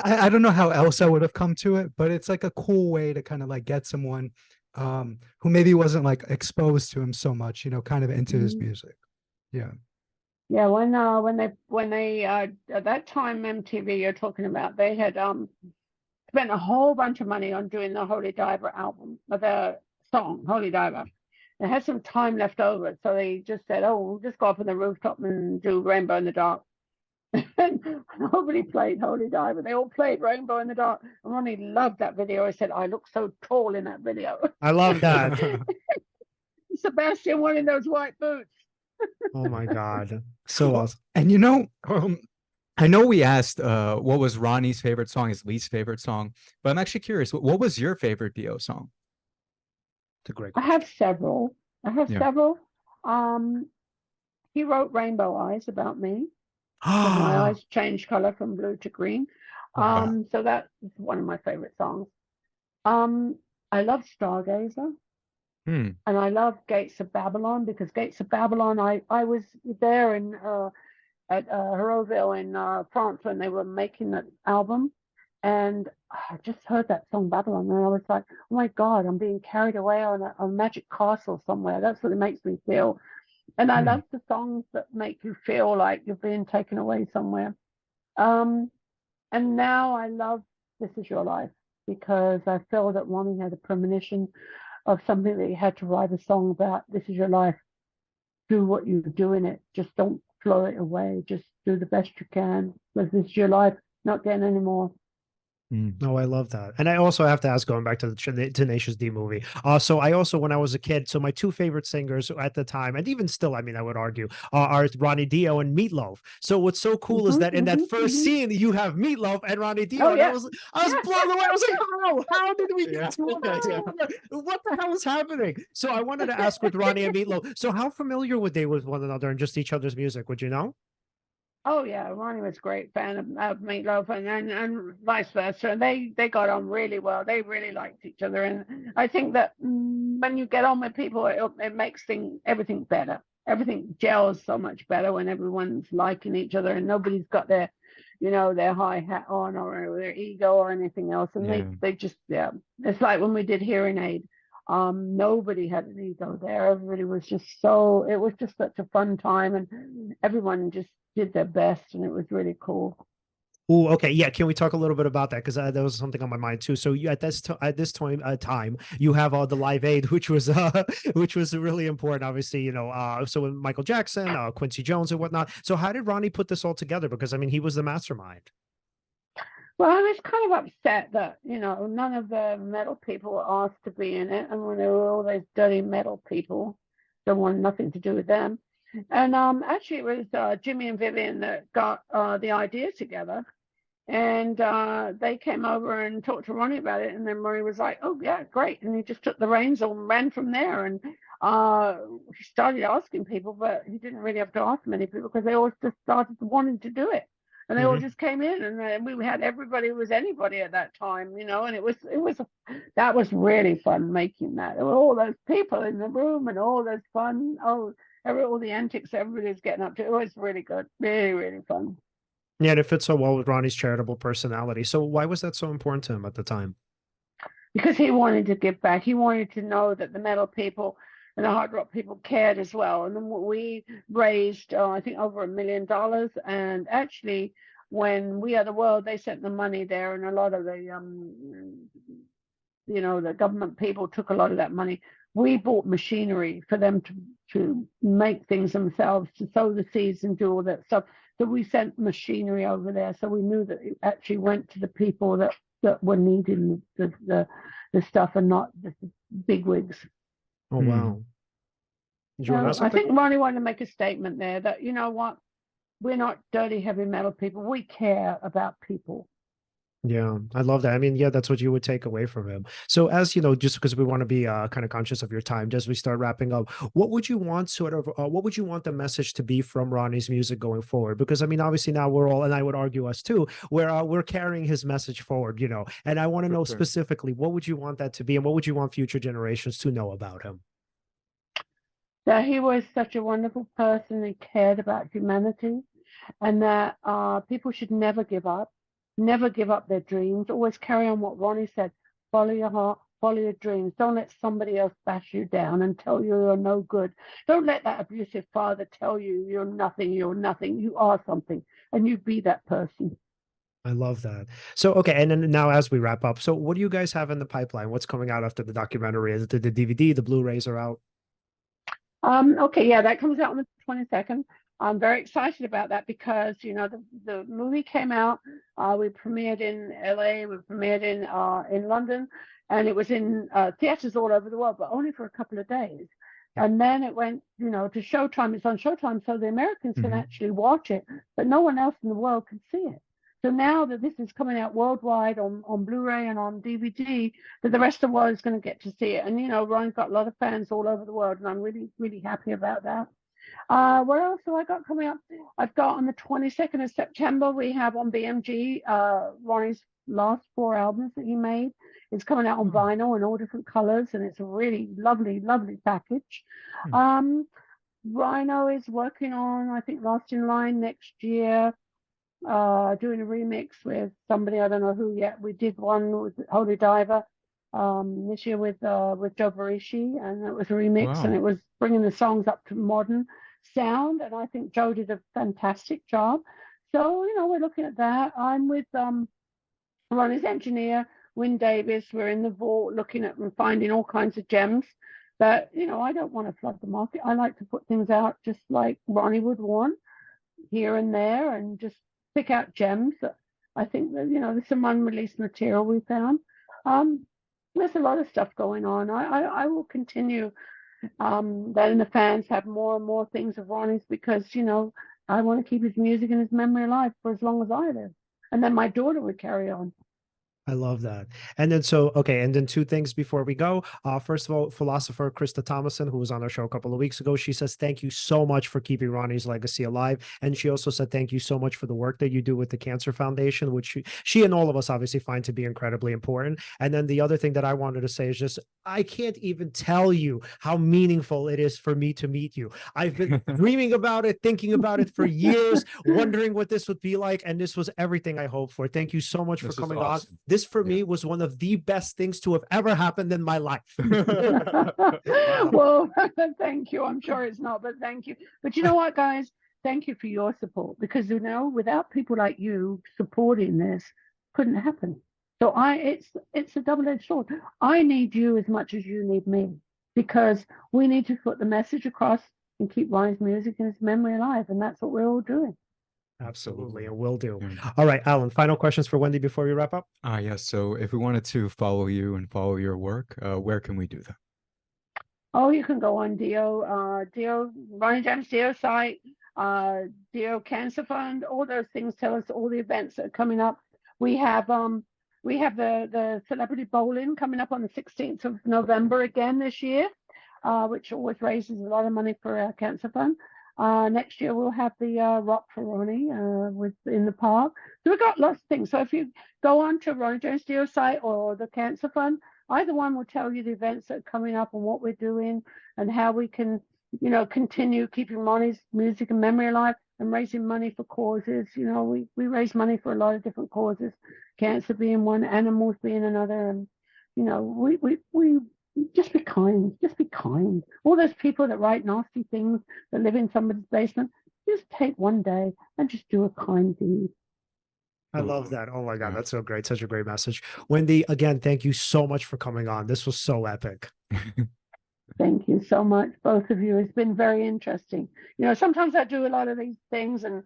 I don't know how else I would have come to it, but it's like a cool way to kind of like get someone who maybe wasn't like exposed to him so much, kind of into his music. Yeah. Yeah, when they at that time MTV you're talking about, they had spent a whole bunch of money on doing the Holy Diver album, the song Holy Diver. They had some time left over, so they just said, "Oh, we'll just go up on the rooftop and do Rainbow in the Dark." And nobody played Holy Diver. They all played Rainbow in the Dark. And Ronnie loved that video. I said, "I look so tall in that video." I love that. Sebastian wanted those white boots. Oh my God. So awesome. And I know we asked what was Ronnie's favorite song, his least favorite song, but I'm actually curious, what was your favorite Dio song? It's a great I question. have several. He wrote Rainbow Eyes about me. So my eyes changed color from blue to green. Wow. So that's one of my favorite songs. I love Stargazer. And I love Gates of Babylon, because Gates of Babylon, I was there at Hérouville in France when they were making that album. And I just heard that song Babylon, and I was like, oh my God, I'm being carried away on a magic castle somewhere. That's what it makes me feel. And I love the songs that make you feel like you're being taken away somewhere. And now I love This Is Your Life, because I feel that Ronnie had a premonition of something that he had to write a song about. This is your life. Do what you do in it. Just don't throw it away. Just do the best you can, because this is your life, not getting any more. No, I love that. And I also have to ask, going back to the Tenacious D movie. So I also, when I was a kid, so my two favorite singers at the time, and even still, I mean, I would argue, are Ronnie Dio and Meatloaf. So what's so cool is that in that first scene, you have Meatloaf and Ronnie Dio. Oh, and yeah. I was blown away. I was like, how did we get to that? What the hell is happening? So I wanted to ask with Ronnie and Meatloaf. So how familiar were they with one another and just each other's music? Would you know? Oh yeah, Ronnie was a great fan of Meatloaf, and vice versa. They got on really well. They really liked each other, and I think that when you get on with people, it makes everything better. Everything gels so much better when everyone's liking each other and nobody's got their, their high hat on or their ego or anything else. And they just it's like when we did Hearing Aid. Nobody had an ego there. Everybody was just it was just such a fun time, and everyone just did their best, and it was really cool. Oh, okay, yeah. Can we talk a little bit about that? Because there was something on my mind too. So you, at this time, you have the Live Aid, which was really important. Obviously, so with Michael Jackson, Quincy Jones, and whatnot. So how did Ronnie put this all together? Because I mean, he was the mastermind. Well, I was kind of upset that none of the metal people were asked to be in it, and when there were all those dirty metal people, don't want nothing to do with them. And actually, it was Jimmy and Vivian that got the idea together. And they came over and talked to Ronnie about it, and then Ronnie was like, "Oh yeah, great!" And he just took the reins and ran from there. And he started asking people, but he didn't really have to ask many people because they all just started wanting to do it, and they all just came in, and we had everybody who was anybody at that time, and that was really fun making that. There were all those people in the room and all those fun, all the antics everybody's getting up to. It was really good, really, really fun. Yeah, and it fits so well with Ronnie's charitable personality. So why was that so important to him at the time? Because he wanted to give back. He wanted to know that the metal people and the hard rock people cared as well. And then we raised, I think, over $1 million. And actually, when We Are the World, they sent the money there, and a lot of the government people took a lot of that money. We bought machinery for them to make things themselves, to sow the seeds and do all that stuff. So we sent machinery over there, so we knew that it actually went to the people that were needing the stuff, and not just the bigwigs. Oh wow! Did you want to ask I something? think Ronnie wanted to make a statement there that, you know what, we're not dirty heavy metal people. We care about people. Yeah, I love that. I mean, yeah, that's what you would take away from him. So, as you know, just because we want to be kind of conscious of your time, as we start wrapping up, what would you want what would you want the message to be from Ronnie's music going forward? Because I mean, obviously now we're all, and I would argue us too, where we're carrying his message forward, and I want to know specifically, what would you want that to be, and what would you want future generations to know about him? That he was such a wonderful person and cared about humanity, and that people should never give up their dreams, always carry on what Ronnie said, follow your heart, follow your dreams. Don't let somebody else bash you down and tell you you're no good. Don't let that abusive father tell you you're nothing, you are something, and you be that person. I love that. So, okay. And then now as we wrap up, so what do you guys have in the pipeline? What's coming out after the documentary? Is it the DVD, the Blu-rays are out? Okay, yeah, that comes out on the 22nd. I'm very excited about that because, the movie came out. We premiered in LA, we premiered in London, and it was in theaters all over the world, but only for a couple of days. And then it went, to Showtime. It's on Showtime, so the Americans can actually watch it, but no one else in the world can see it. So now that this is coming out worldwide on Blu-ray and on DVD, that the rest of the world is going to get to see it. And, Ron's got a lot of fans all over the world, and I'm really, really happy about that. What else have I got coming up? I've got on the 22nd of September, we have on BMG, Ronnie's last 4 albums that he made. It's coming out on vinyl in all different colors, and it's a really lovely, lovely package. Rhino is working on, I think, Last in Line next year. Doing a remix with somebody, I don't know who yet. We did one with Holy Diver this year with Joe Barishi, and it was a remix, and it was bringing the songs up to modern sound, and I think Joe did a fantastic job. So, we're looking at that. I'm with Ronnie's engineer, Wynn Davis. We're in the vault looking at and finding all kinds of gems. But, I don't want to flood the market. I like to put things out just like Ronnie would want, here and there, and just pick out gems. I think that, there's some unreleased material we found. There's a lot of stuff going on. I will continue letting the fans have more and more things of Ronnie's because, I want to keep his music and his memory alive for as long as I live. And then my daughter would carry on. I love that. And then okay, and then 2 things before we go. First of all, philosopher Krista Thomason, who was on our show a couple of weeks ago, she says, thank you so much for keeping Ronnie's legacy alive. And she also said, thank you so much for the work that you do with the Cancer Foundation, which she and all of us obviously find to be incredibly important. And then the other thing that I wanted to say is just, I can't even tell you how meaningful it is for me to meet you. I've been dreaming about it, thinking about it for years, wondering what this would be like. And this was everything I hoped for. Thank you so much for coming on. This for me was one of the best things to have ever happened in my life. Well, thank you. I'm sure it's not, but thank you. But you know what, guys? Thank you for your support because, without people like you supporting this, couldn't happen. So it's a double-edged sword. I need you as much as you need me because we need to put the message across and keep Ronnie's music and his memory alive. And that's what we're all doing. Absolutely, and will do. All right, Alan, final questions for Wendy before we wrap up? Yes. So if we wanted to follow you and follow your work, where can we do that? Oh, you can go on Ronnie James Dio site, Dio Cancer Fund, all those things tell us all the events that are coming up. We have the celebrity bowling coming up on the 16th of November again this year, which always raises a lot of money for our cancer fund. Next year we'll have the Rock for Ronnie in the park. So we've got lots of things. So if you go on to Ronnie James Dio site or the Cancer Fund, either one will tell you the events that are coming up and what we're doing and how we can, continue keeping Ronnie's music and memory alive and raising money for causes. We raise money for a lot of different causes, cancer being one, animals being another, and we just be kind. Just be kind. All those people that write nasty things that live in somebody's basement, just take one day and just do a kind deed. I love that. Oh my God, that's so great. Such a great message. Wendy, again, thank you so much for coming on. This was so epic. Thank you so much, both of you. It's been very interesting. Sometimes I do a lot of these things and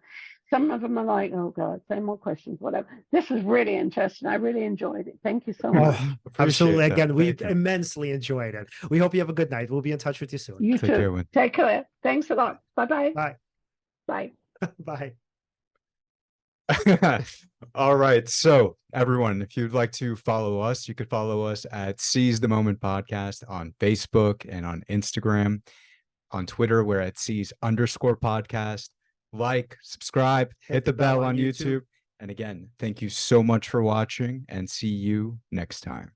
some of them are like, oh God, say more questions, whatever. This was really interesting. I really enjoyed it. Thank you so much. Absolutely. Again, we immensely enjoyed it. We hope you have a good night. We'll be in touch with you soon. You too. Take care. Thanks a lot. Bye-bye. Bye. Bye. Bye. All right. So everyone, if you'd like to follow us, you could follow us at Seize the Moment Podcast on Facebook and on Instagram. On Twitter, we're at Seize_podcast. Like, subscribe, hit the bell on YouTube. And again, thank you so much for watching and see you next time.